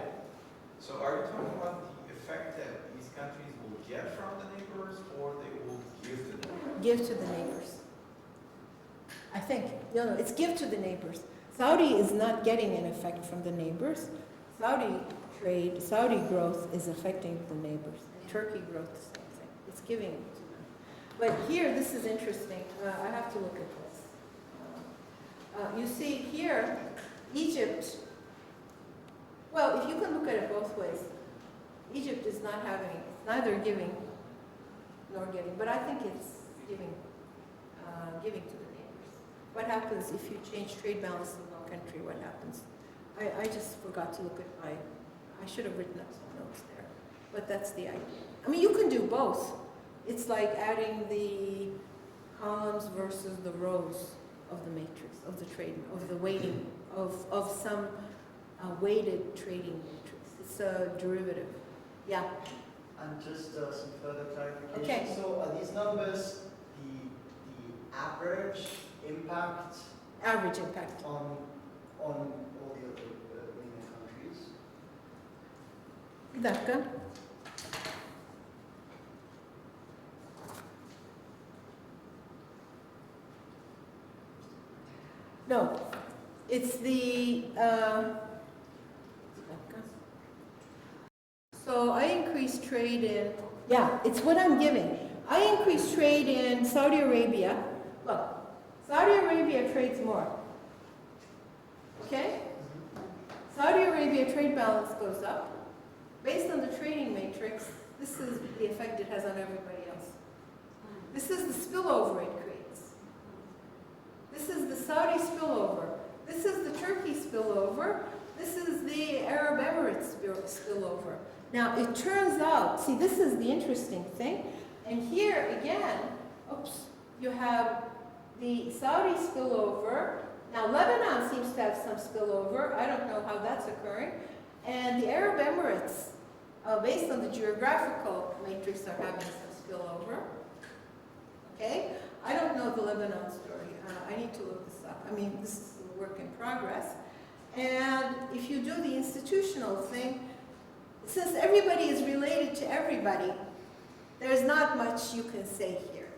So are you talking about the effect that these countries will get from the neighbors, or they will give to them? Give to the neighbors. I think. No, it's give to the neighbors. Saudi is not getting an effect from the neighbors. Saudi trade, Saudi growth is affecting the neighbors. Turkey growth, the same thing. It's giving it to them. But here, this is interesting. I have to look at this. You see here, Egypt. Well, if you can look at it both ways, Egypt is not having, it's neither giving nor getting, but I think it's giving to the neighbors. What happens if you change trade balance in one country? What happens? I just forgot to look at I should have written up some notes there, but that's the idea. I mean, you can do both. It's like adding the columns versus the rows of the matrix, of the trade, of the weighting, of some weighted trading matrix. It's a derivative. Yeah. And just some further clarification. Okay. So are these numbers the average impact Average impact. on all the other MENA countries? Dakika. No, it's the. So I increased trade in. Yeah, it's what I'm giving. I increased trade in Saudi Arabia. Look, Saudi Arabia trades more. Okay? Saudi Arabia trade balance goes up. Based on the trading matrix, this is the effect it has on everybody else. This is the spillover it creates. This is the Saudi spillover. This is the Turkey spillover. This is the Arab Emirates spillover. Now, it turns out, see, this is the interesting thing. And here, again, oops, you have the Saudi spillover. Now, Lebanon seems to have some spillover. I don't know how that's occurring. And the Arab Emirates, based on the geographical matrix, are having some spillover. Okay? I don't know the Lebanon story. I need to look this up. I mean, this is a work in progress. And if you do the institutional thing, since everybody is related to everybody, there's not much you can say here.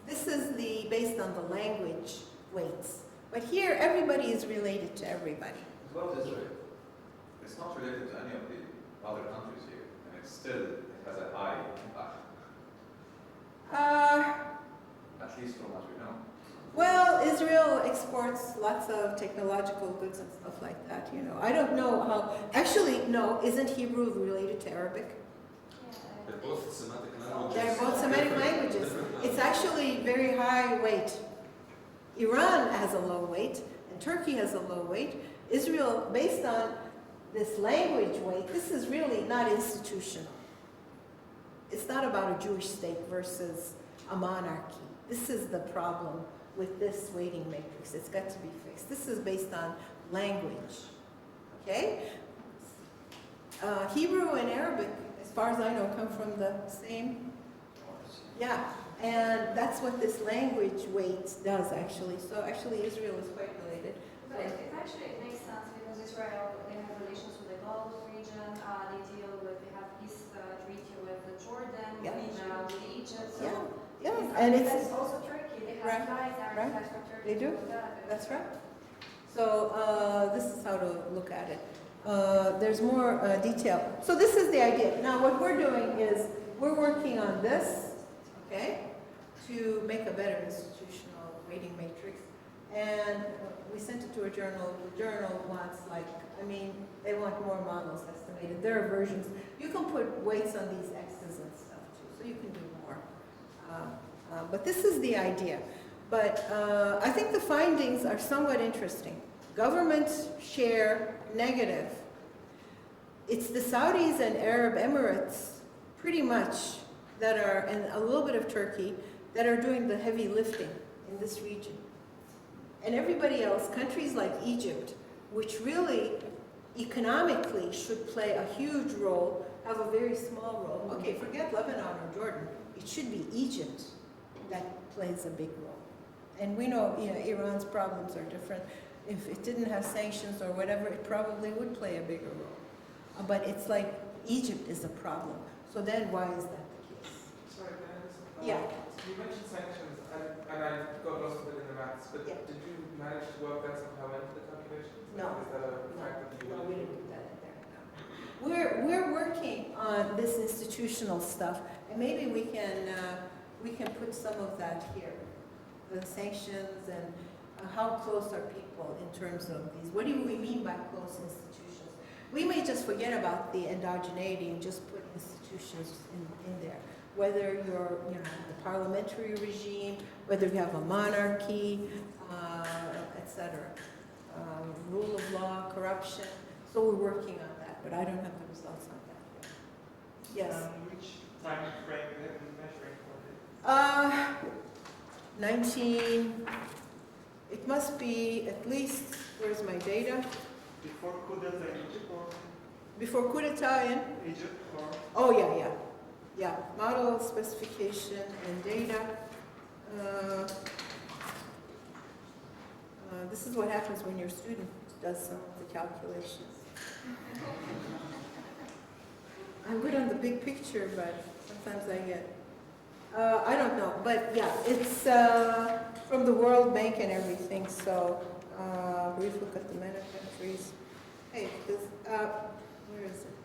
This is based on the language weights. But here, everybody is related to everybody. As well as Israel. It's not related to any of the other countries here, and it has a high impact. At least from what we know. Well, Israel exports lots of technological goods and stuff like that, you know. I don't know how, actually, no, isn't Hebrew related to Arabic? They're both Semitic languages. They're both Semitic languages. It's actually very high weight. Iran has a low weight, and Turkey has a low weight. Israel, based on this language weight, this is really not institutional. It's not about a Jewish state versus a monarchy. This is the problem with this weighting matrix. It's got to be fixed. This is based on language. Okay? Hebrew and Arabic, as far as I know, come from the same. Yeah, and that's what this language weight does actually. So actually Israel is quite related. But it actually makes sense because Israel, they have relations with the Gulf region, they have peace treaty with Jordan, Yeah. with Egypt. So Yeah, and it's that's also Turkey. They have Right, ties, direct right. ties from Turkey. They do. to that. That's right. So this is how to look at it. There's more detail. So this is the idea. Now what we're doing is we're working on this, okay, to make a better institutional weighting matrix. And we sent it to a journal. The journal wants they want more models estimated. There are versions. You can put weights on these X's and stuff too, so you can do more. But this is the idea. But I think the findings are somewhat interesting. Governments share negative. It's the Saudis and Arab Emirates, pretty much, that are, and a little bit of Turkey, that are doing the heavy lifting in this region. And everybody else, countries like Egypt, which really economically should play a huge role, have a very small role. Okay, forget Lebanon or Jordan. It should be Egypt that plays a big role. And we know, Iran's problems are different. If it didn't have sanctions or whatever, it probably would play a bigger role. But it's like Egypt is a problem. So then why is that the case? Sorry, can I ask? Yeah. You mentioned sanctions, and I got lost a bit in the maths, but Yeah. did you manage to work that somehow into the calculations? No. Is that a fact that you No, would? we didn't put that in there. No. We're working on this institutional stuff, and maybe we can put some of that here, the sanctions and how close are people in terms of these. What do we mean by close institutions? We may just forget about the endogeneity and just put institutions in there. Whether you're, the parliamentary regime, whether you have a monarchy, etc. Rule of law, corruption. So we're working on that, but I don't have the results on that yet. Yes. Which time frame have you measuring for this? It must be at least, where's my data? Before coup d'etat in Egypt or Before coup d'etat in? Egypt or? Oh, yeah. Model, specification, and data. This is what happens when your student does some of the calculations. I'm good on the big picture, but sometimes I get, I don't know, but yeah, it's from the World Bank and everything, so brief look at the MENA countries. Hey, where is it?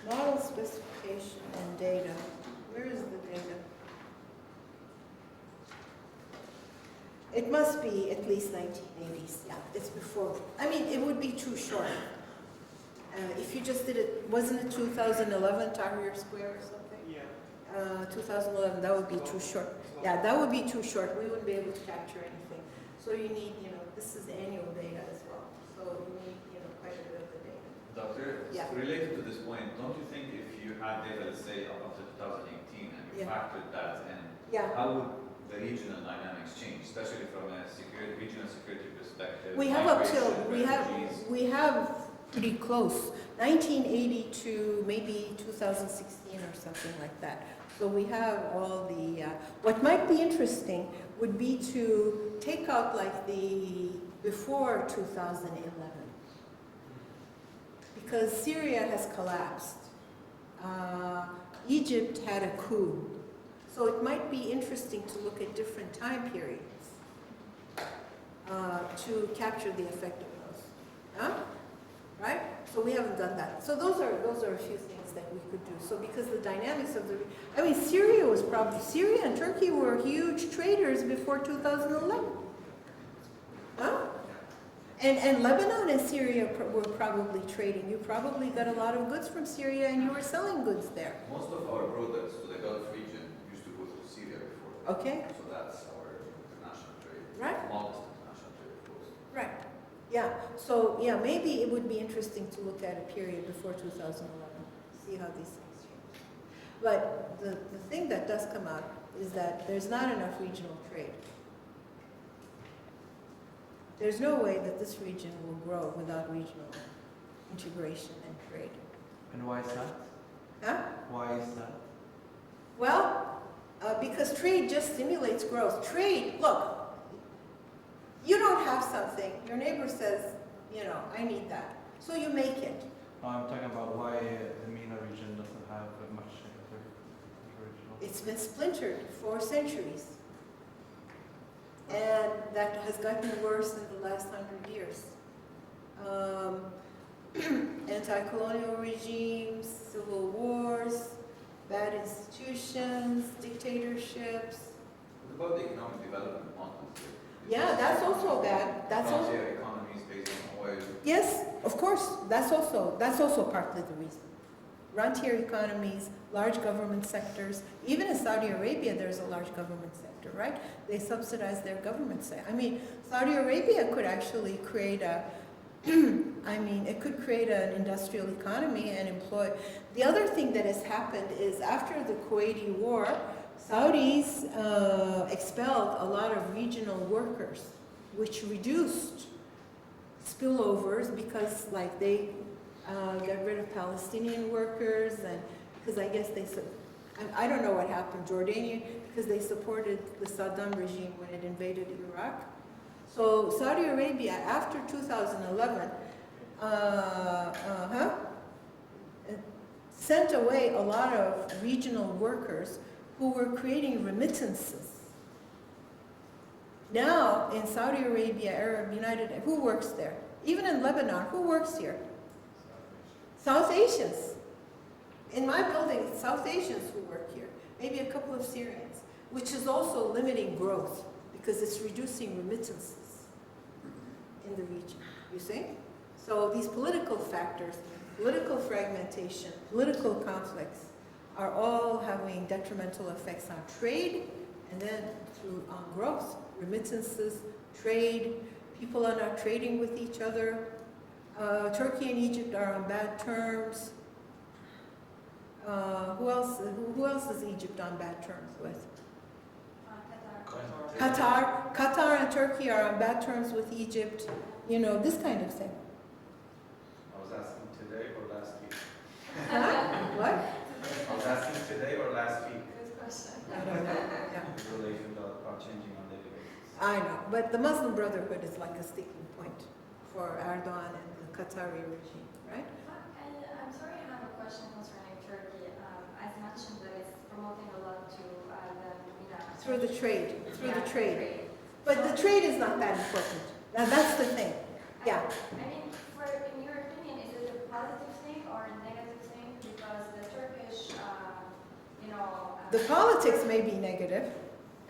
Model specification and data. Where is the data? It must be at least 1980s. Yeah, it's before. I mean, it would be too short. If you just did it, wasn't it 2011 Tahrir Square or something? Yeah. 2011, that would be too short. Yeah, that would be too short. We wouldn't be able to capture anything. So you need, this is annual data as well. So you need, quite a bit of the data. Doctor, Yeah. related to this point, don't you think if you had data, let's say, up until 2018 and you Yeah. factored that in, Yeah. how would the regional dynamics change, especially from a regional security perspective? We have up till, migration, refugees? we have pretty close, 1980 to maybe 2016 or something like that. So we have all the, what might be interesting would be to take out like the before 2011. Because Syria has collapsed. Egypt had a coup. So it might be interesting to look at different time periods to capture the effect of those. Huh? Right? So we haven't done that. So those are a few things that we could do. So because the dynamics of Syria and Turkey were huge traders before 2011. Huh? And Lebanon and Syria were probably trading. You probably got a lot of goods from Syria and you were selling goods there. Most of our products to the Gulf region used to go through Syria before. Okay? So that's our international trade. Right. Modest international Yeah, so, yeah, maybe it would be interesting to look at a period before 2011, see how these things change. But the thing that does come out is that there's not enough regional trade. There's no way that this region will grow without regional integration and trade. And why is that? Huh? Why is that? Well, because trade just stimulates growth. Trade, look, you don't have something, your neighbor says, you know, I need that, so you make it. No, I'm talking about why the MENA region doesn't have much original. It's been splintered for centuries. And that has gotten worse in the last 100 years. Anti-colonial regimes, civil wars, bad institutions, dictatorships. What about the economic development models? Yeah, that's also bad. That's also, Frontier economies based on oil. yes, of course, that's also partly the reason. Rentier economies, large government sectors. Even in Saudi Arabia, there's a large government sector, right? They subsidize their government sector. I mean, Saudi Arabia could actually create a, it could create an industrial economy and employ. The other thing that has happened is after the Kuwaiti War, Saudis expelled a lot of regional workers, which reduced spillovers because, like, they got rid of Palestinian workers, and because I guess I don't know what happened, Jordanian, because they supported the Saddam regime when it invaded Iraq. So Saudi Arabia, after 2011, sent away a lot of regional workers who were creating remittances. Now, in Saudi Arabia, Arab United, who works there? Even in Lebanon, who works here? South Asians. In my building, it's South Asians who work here. Maybe a couple of Syrians, which is also limiting growth because it's reducing remittances in the region, you see? So these political factors, political fragmentation, political conflicts are all having detrimental effects on trade and then on growth, remittances, trade. People are not trading with each other. Turkey and Egypt are on bad terms. Who else is Egypt on bad terms with? Qatar and Turkey are on bad terms with Egypt. You know, this kind of thing. I was asking today or last week? What? I was asking today or last week? Good question. I don't know. Yeah. The relations are changing on daily basis. I know, but the Muslim Brotherhood is like a sticking point for Erdogan and the Qatari regime, right? I'm sorry, I have a question concerning Turkey. As mentioned, that it's promoting a lot to the MENA. Through the trade, trade. But the trade is not that important. Now that's the thing. Yeah. I mean, in your opinion, is it a positive thing or a negative thing? Because the Turkish, The politics may be negative.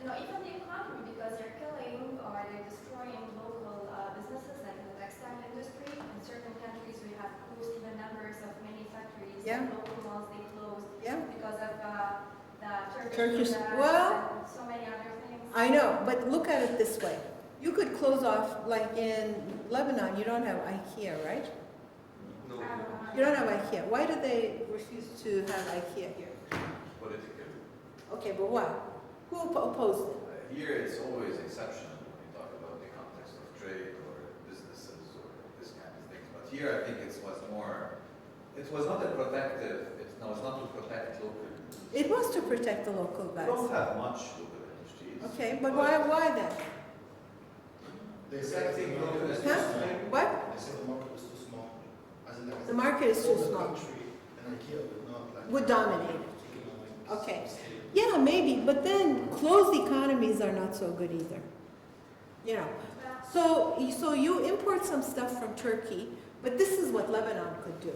no, even the economy, because they're killing or they're destroying local businesses like the textile industry. In certain countries, we have closed even numbers of many factories. Yeah. Local ones, they closed Yeah. because of the Turkish- tax well, and so many other things. I know, but look at it this way. You could close off, like in Lebanon, you don't have IKEA, right? No. You don't have IKEA. Why do they refuse to have IKEA here? Political. Okay, but why? Who opposed it? Here it's always exceptional when you talk about the context of trade or businesses or this kind of things. But here I think it was not a protective, it's not to protect local industries. It was to protect the local We guys. don't have much local industries. Okay, but why then? They said the market is too Huh? small. What? They said the market is too small. As in, like, The market is too all the small. country and IKEA would not like Would dominate it. economic Okay. scale. Yeah, maybe, but then closed economies are not so good either. You know, so you import some stuff from Turkey, but this is what Lebanon could do.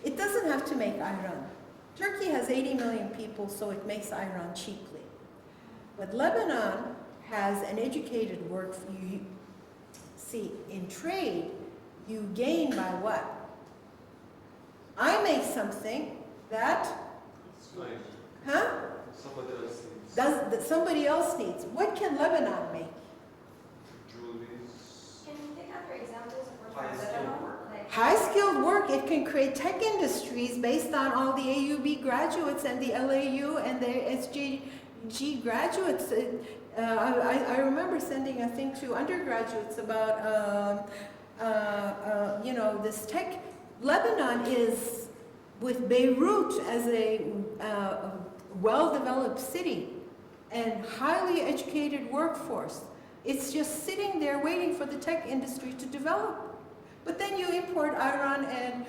It doesn't have to make iron. Turkey has 80 million people, so it makes iron cheaply. But Lebanon has an educated workforce. See, in trade, you gain by what? I make something that, Somebody else needs that somebody else needs. What can Lebanon make? jewelry. Can you take other examples of what high-skilled work. It can create tech industries based on all the AUB graduates and the LAU and the SJG graduates. I remember sending a thing to undergraduates about, this tech. Lebanon is, with Beirut as a well-developed city and highly educated workforce, it's just sitting there waiting for the tech industry to develop. But then you import iron and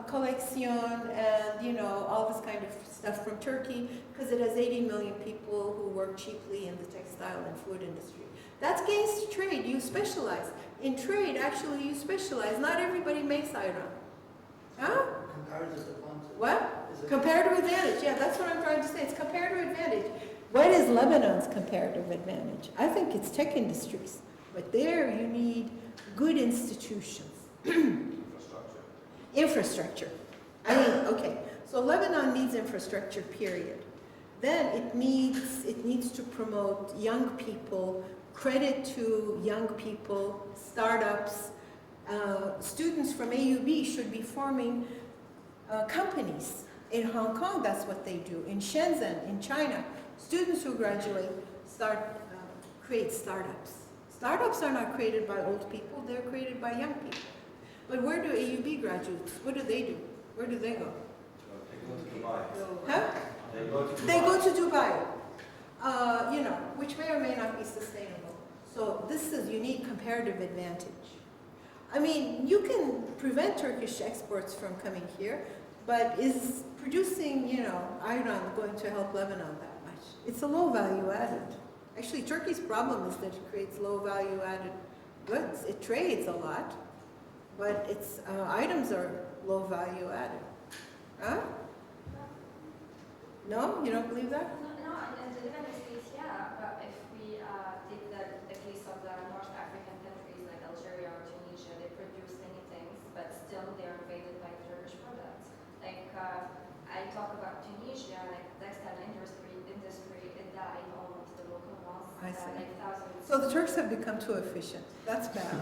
collection and, all this kind of stuff from Turkey because it has 80 million people who work cheaply in the textile and food industry. That's against trade. You specialize. In trade, actually, you specialize. Not everybody makes iron. Huh? Comparative advantage. What? Is it- Comparative advantage. Yeah, that's what I'm trying to say. It's comparative advantage. What is Lebanon's comparative advantage? I think it's tech industries. But there you need good institutions. Infrastructure. Infrastructure. Okay. So Lebanon needs infrastructure, period. Then it needs to promote young people, credit to young people, startups. Students from AUB should be forming companies. In Hong Kong, that's what they do. In Shenzhen, in China, students who graduate create startups. Startups are not created by old people, they're created by young people. But where do AUB graduates, what do they do? Where do they go? They go to Dubai. Huh? They go to Dubai. They go to Dubai, which may or may not be sustainable. So this is unique comparative advantage. I mean, you can prevent Turkish exports from coming here, but is producing, iron going to help Lebanon that much? It's a low value added. Actually, Turkey's problem is that it creates low value added goods. It trades a lot, but its items are low value added. Huh? No? You don't believe that? No, in the Lebanese case, yeah, but if we take the case of the North African countries like Algeria or Tunisia, they produce many things, but still they are invaded by Turkish products. Like, I talk about Tunisia, like textile industry, it died almost, the local ones, I see. like thousands. So the Turks have become too efficient. That's bad.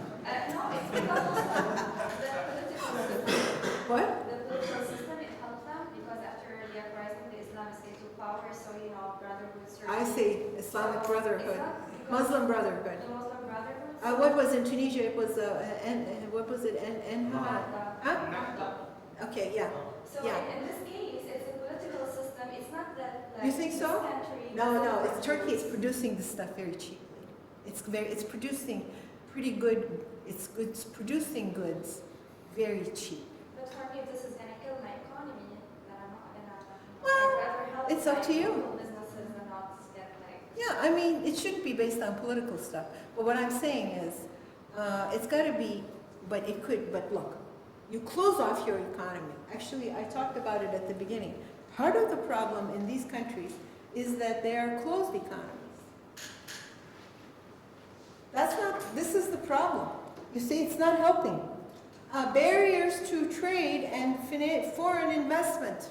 No, it's because also the political system. What? The political system, it helped them because after the uprising, the Islamists came to power, so, brotherhood served. I see. Islamic Brotherhood. Exactly, because Muslim Brotherhood. The Muslim Brotherhood. What was in Tunisia? It was, what was it? Huh? Okay, yeah. So Yeah. in this case, it's a political system. It's not that. You think this so? country No, doesn't- it's Turkey is producing this stuff very cheaply. It's producing pretty good, it's producing goods very cheap. But for me, if this is going to kill my economy, then I'm not going to. Well, I'd rather help it's up my to you. local businesses and not get like. Yeah, I mean, it shouldn't be based on political stuff. But what I'm saying is, it's got to be, but look, you close off your economy. Actually, I talked about it at the beginning. Part of the problem in these countries is that they are closed economies. This is the problem. You see, it's not helping. Barriers to trade and foreign investment.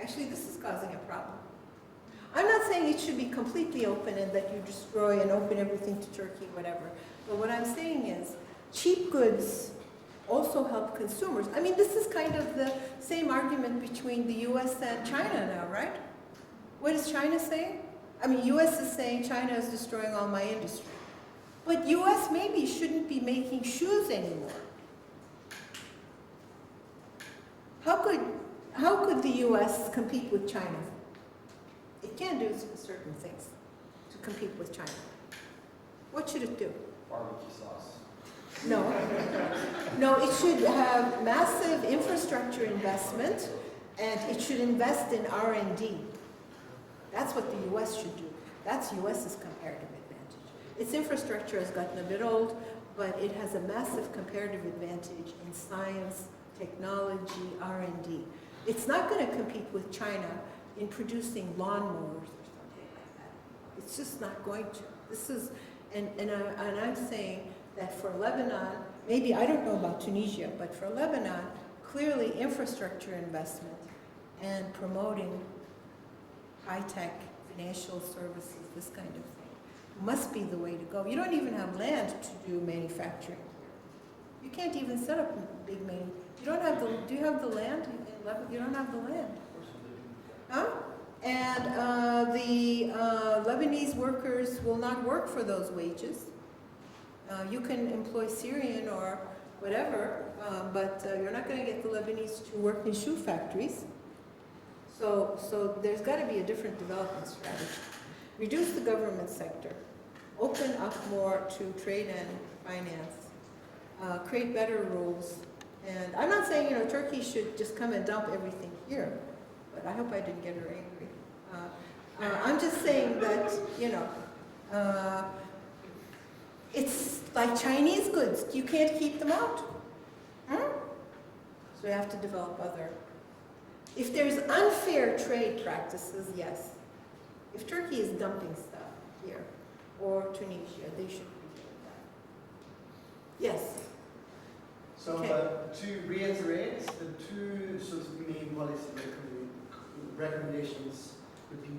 Actually, this is causing a problem. I'm not saying it should be completely open and that you destroy and open everything to Turkey, whatever. But what I'm saying is, cheap goods also help consumers. I mean, this is kind of the same argument between the US and China now, right? What is China saying? I mean, US is saying China is destroying all my industry. But US maybe shouldn't be making shoes anymore. How could the US compete with China? It can't do certain things to compete with China. What should it do? Barbecue sauce. No. No, it should have massive infrastructure investment and it should invest in R&D. That's what the US should do. That's US's comparative advantage. Its infrastructure has gotten a bit old, but it has a massive comparative advantage in science, technology, R&D. It's not going to compete with China in producing lawnmowers or something like that. It's just not going to. This is, and I'm saying that for Lebanon, maybe I don't know about Tunisia, but for Lebanon, clearly infrastructure investment and promoting high-tech financial services, this kind of thing, must be the way to go. You don't even have land to do manufacturing here. You can't even set up a big MENA. You don't have the, do you have the land in Lebanon? You don't have the land. Huh? And the Lebanese workers will not work for those wages. You can employ Syrian or whatever, but you're not going to get the Lebanese to work in shoe factories. So there's got to be a different development strategy. Reduce the government sector. Open up more to trade and finance. Create better rules. And I'm not saying, you know, Turkey should just come and dump everything here, but I hope I didn't get her angry. I'm just saying that, you know, it's like Chinese goods. You can't keep them out. So you have to develop other. If there's unfair trade practices, yes. If Turkey is dumping stuff here, or Tunisia, they should be doing that. Yes? So Okay. to reiterate, the two sort of main policy recommendations would be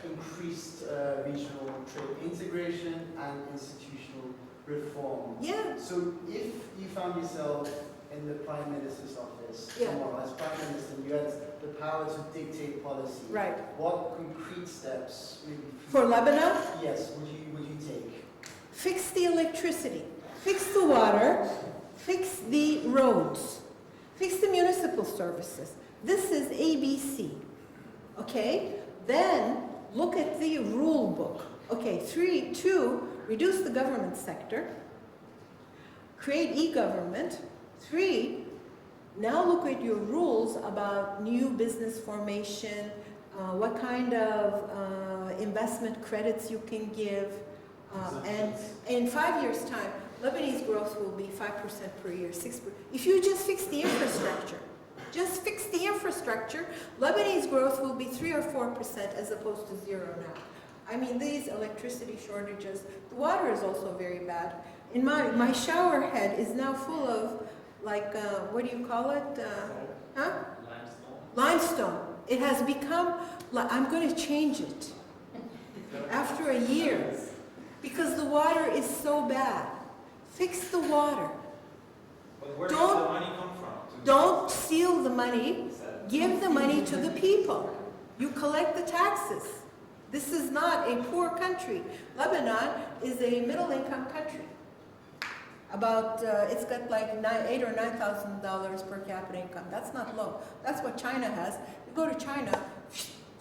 increased regional trade integration and institutional reform. Yeah. So if you found yourself in the Prime Minister's office Yeah. tomorrow as Prime Minister, and you had the power to dictate policy, Right. what concrete steps would you For Lebanon, yes, would you take? fix the electricity, fix the water, fix the roads, fix the municipal services. This is ABC, okay? Then look at the rule book. Okay, 2, reduce the government sector, create e-government. 3, now look at your rules about new business formation, what kind of investment credits you can give, and in 5 years' time, Lebanese growth will be 5% per year, 6%. If you just fix the infrastructure, Lebanese growth will be 3 or 4% as opposed to 0 now. I mean, these electricity shortages, the water is also very bad. In my shower head is now full of, like, what do you call it? Limestone. It has become, I'm going to change it after a year because the water is so bad. Fix the water. But where does the money come from? Don't steal the money. Give the money to the people. You collect the taxes. This is not a poor country. Lebanon is a middle-income country. About, it's got like $8,000 or $9,000 per capita income. That's not low. That's what China has. You go to China,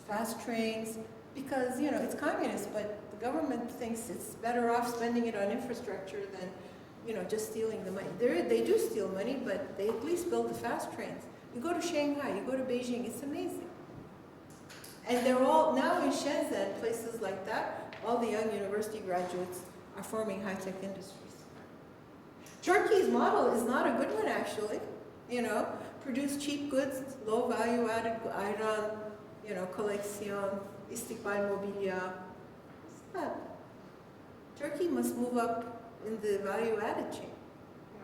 fast trains, because, you know, it's communist, but the government thinks it's better off spending it on infrastructure than, you know, just stealing the money. They do steal money, but they at least build the fast trains. You go to Shanghai, you go to Beijing, it's amazing. And they're all, now in Shenzhen, places like that, all the young university graduates are forming high-tech industries. Turkey's model is not a good one, actually. You know, produce cheap goods, low value-added iron, you know, colección, istiqbal mobilya. It's not. Turkey must move up in the value-added chain.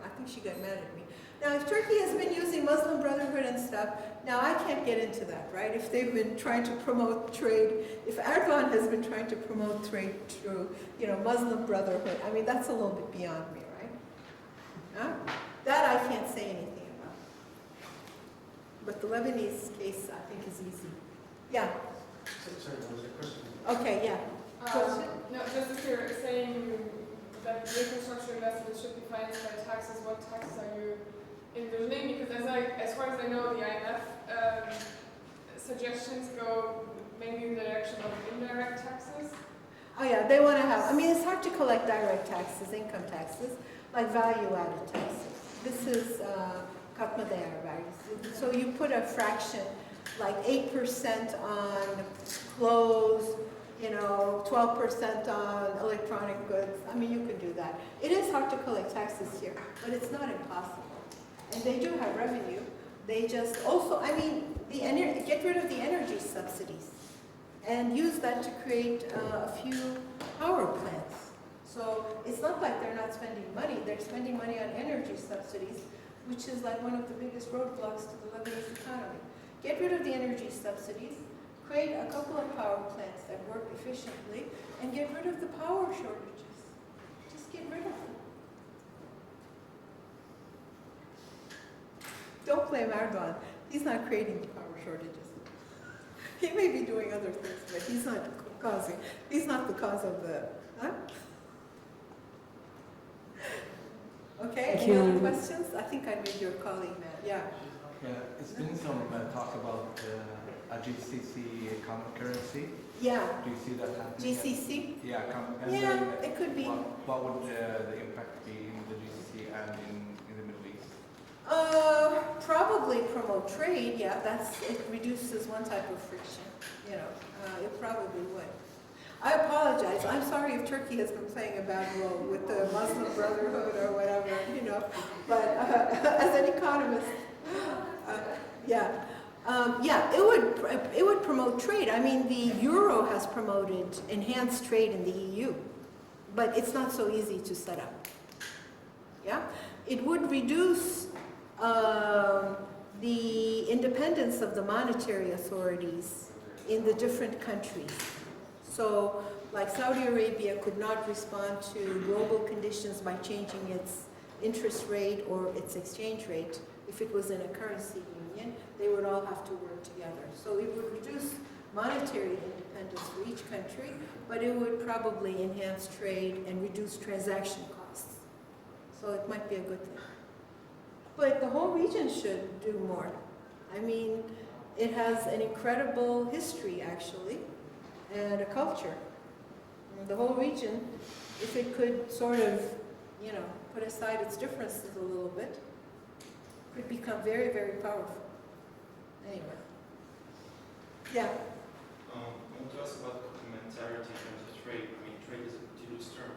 I think she got mad at me. Now, if Turkey has been using Muslim Brotherhood and stuff, now I can't get into that, right? If they've been trying to promote trade, if Erdogan has been trying to promote trade through, you know, Muslim Brotherhood, I mean, that's a little bit beyond me, right? Huh? That I can't say anything about. But the Lebanese case, I think, is easy. Yeah. Sorry, what was your question? Okay, yeah. No, just if you're saying that the infrastructure investments should be financed by taxes, what taxes are you envisioning? Because as far as I know, the IMF suggestions go maybe in the direction of indirect taxes. Oh yeah, they want to have, I mean, it's hard to collect direct taxes, income taxes, like value-added taxes. This is katma değer vergisi. So you put a fraction, like 8% on clothes, you know, 12% on electronic goods. I mean, you can do that. It is hard to collect taxes here, but it's not impossible. And they do have revenue. They just also, I mean, get rid of the energy subsidies and use that to create a few power plants. So it's not like they're not spending money. They're spending money on energy subsidies, which is like one of the biggest roadblocks to the Lebanese economy. Get rid of the energy subsidies, create a couple of power plants that work efficiently, and get rid of the power shortages. Just get rid of them. Don't blame Erdogan. He's not creating the power shortages. He may be doing other things, but he's not the cause of the, huh? Okay, Thank any you. other questions? I think I made your colleague mad, yeah. Yeah, it's been some talk about a GCC common currency. Yeah, Do you see that happening? GCC? Yeah, Yeah, it could be. What would the impact be in the GCC and in the Middle East? Probably promote trade, yeah, it reduces one type of friction, you know, it probably would. I apologize, I'm sorry if Turkey has been playing a bad role with the Muslim Brotherhood or whatever, you know, but as an economist, yeah. It would promote trade. I mean, the euro has promoted enhanced trade in the EU, but it's not so easy to set up. Yeah, it would reduce the independence of the monetary authorities in the different countries. So, like Saudi Arabia could not respond to global conditions by changing its interest rate or its exchange rate. If it was in a currency union, they would all have to work together. So it would reduce monetary independence for each country, but it would probably enhance trade and reduce transaction costs. So it might be a good thing. But the whole region should do more. I mean, it has an incredible history, actually, and a culture. And the whole region, if it could sort of, you know, put aside its differences a little bit, could become very, very powerful. Anyway. Yeah. I want to ask about complementarity in terms of trade. I mean, trade is a loose term.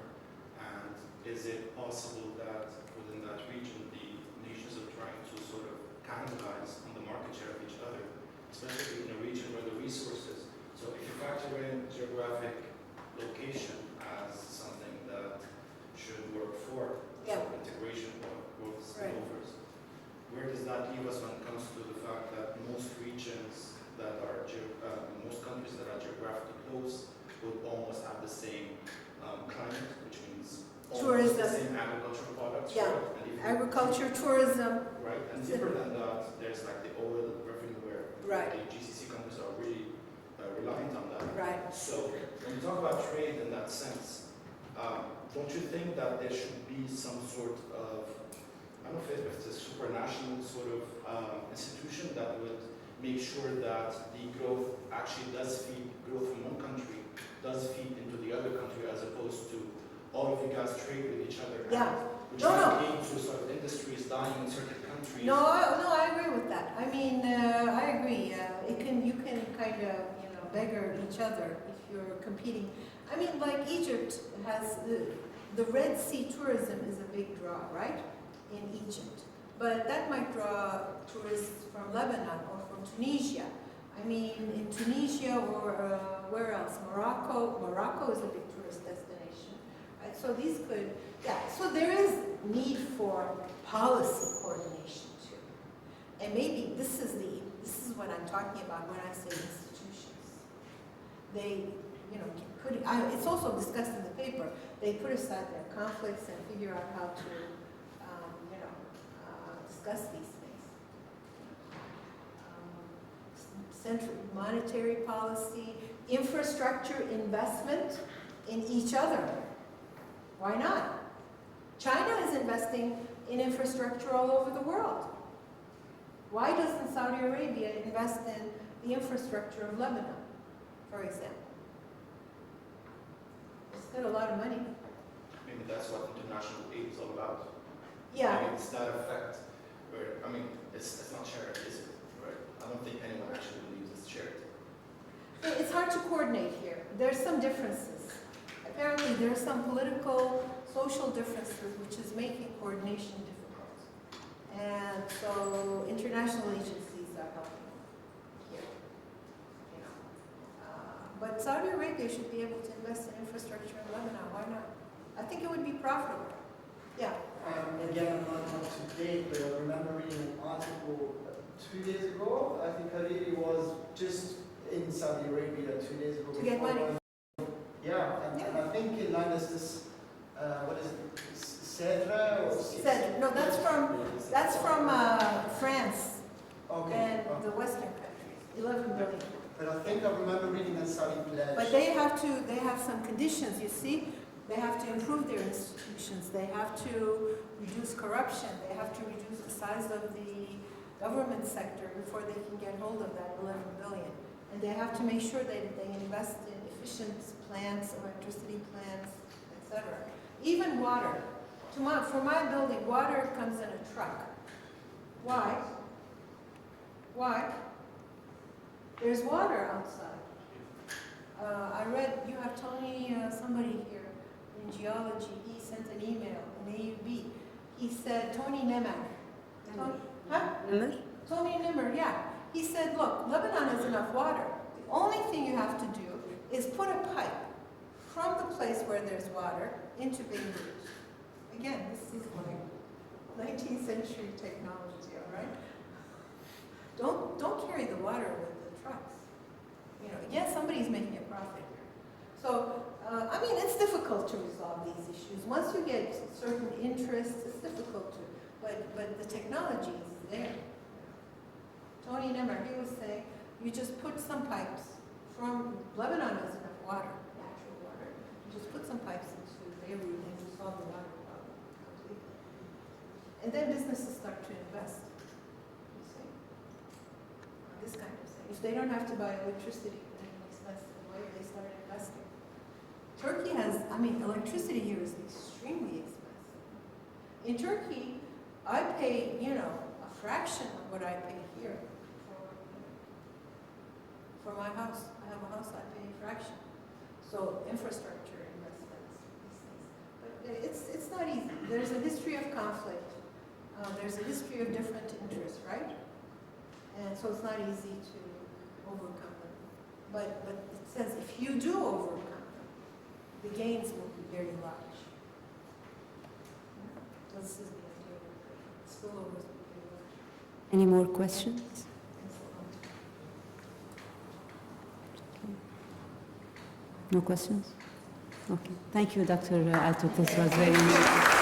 And is it possible that within that region, the nations are trying to sort of cannibalize on the market share of each other, especially in a region where the resources, so if you factor in geographic location as something that should work for integration or growth spillovers, where does that leave us when it comes to the fact that most regions that are, most countries that are geographically close would almost have the same climate, which means almost the same agricultural products, Yeah. right? And if you- Agriculture, tourism. Right, and deeper than that, there's like the oil revenue where Right. the GCC countries are really reliant on that. Right. So when you talk about trade in that sense, don't you think that there should be some sort of, I don't know if it's a supranational sort of institution that would make sure that the growth actually does feed, growth from one country does feed into the other country as opposed to all of you guys trade with each other. Yeah. Which No, might lead to sort of industries dying in certain countries. No, I agree with that. I mean, I agree. You can kind of, you know, beggar each other if you're competing. I mean, like Egypt has, the Red Sea tourism is a big draw, right, in Egypt. But that might draw tourists from Lebanon or from Tunisia. I mean, in Tunisia or where else? Morocco. Morocco is a big tourist destination, right? So these could, so there is need for policy coordination too. And maybe this is what I'm talking about when I say institutions. They, you know, it's also discussed in the paper. They put aside their conflicts and figure out how to, you know, discuss these things. Central monetary policy, infrastructure investment in each other. Why not? China is investing in infrastructure all over the world. Why doesn't Saudi Arabia invest in the infrastructure of Lebanon, for example? They spend a lot of money. Maybe that's what international aid is all about. Yeah. I mean, it's that effect where, I mean, it's not charity, is it? Right? I don't think anyone actually believes it's charity. It's hard to coordinate here. There's some differences. Apparently there are some political, social differences which is making coordination difficult. And so international agencies are helping here. You know. But Saudi Arabia should be able to invest in infrastructure in Lebanon. Why not? I think it would be profitable. Yeah. Again, I'm not up to date, but I remember reading an article 2 days ago. I think Hariri was just in Saudi Arabia 2 days ago. To get money. Yeah, and I think in line is this, what is it, Cedra or No, that's from France Okay. and the Western countries, 11 billion. But I think I remember reading that Saudi pledge. But they have some conditions, you see. They have to improve their institutions. They have to reduce corruption. They have to reduce the size of the government sector before they can get hold of that 11 billion. And they have to make sure that they invest in efficient plants, electricity plants, etc. Even water. For my building, water comes in a truck. Why? Why? There's water outside. I read, you have Tony, somebody here in geology, he sent an email, an AUB. He said, Tony Nemak. Tony Nimmer, yeah. He said, look, Lebanon has enough water. The only thing you have to do is put a pipe from the place where there's water into Beirut. Again, this is like 19th century technology, all right? Don't carry the water with the trucks. You know, yes, somebody's making a profit here. So, I mean, it's difficult to resolve these issues. Once you get certain interests, it's difficult to, but the technology is there. Tony Nemmer, he was saying, you just put some pipes from, Lebanon has enough water, natural water. You just put some pipes into Beirut and you solve the water problem completely. And then businesses start to invest. You see? This kind of thing. If they don't have to buy electricity in an expensive way, they start investing. Turkey has, I mean, electricity here is extremely expensive. In Turkey, I pay, you know, a fraction of what I pay here for my house. I have a house, I pay a fraction. So infrastructure investments, these things. But it's not easy. There's a history of conflict. There's a history of different interests, right? And so it's not easy to overcome them. But it says if you do overcome them, the gains will be very large. This is the idea. Spillovers will be very large. Any more questions? No questions? Okay. Thank you, Dr. Altuk. This was very interesting.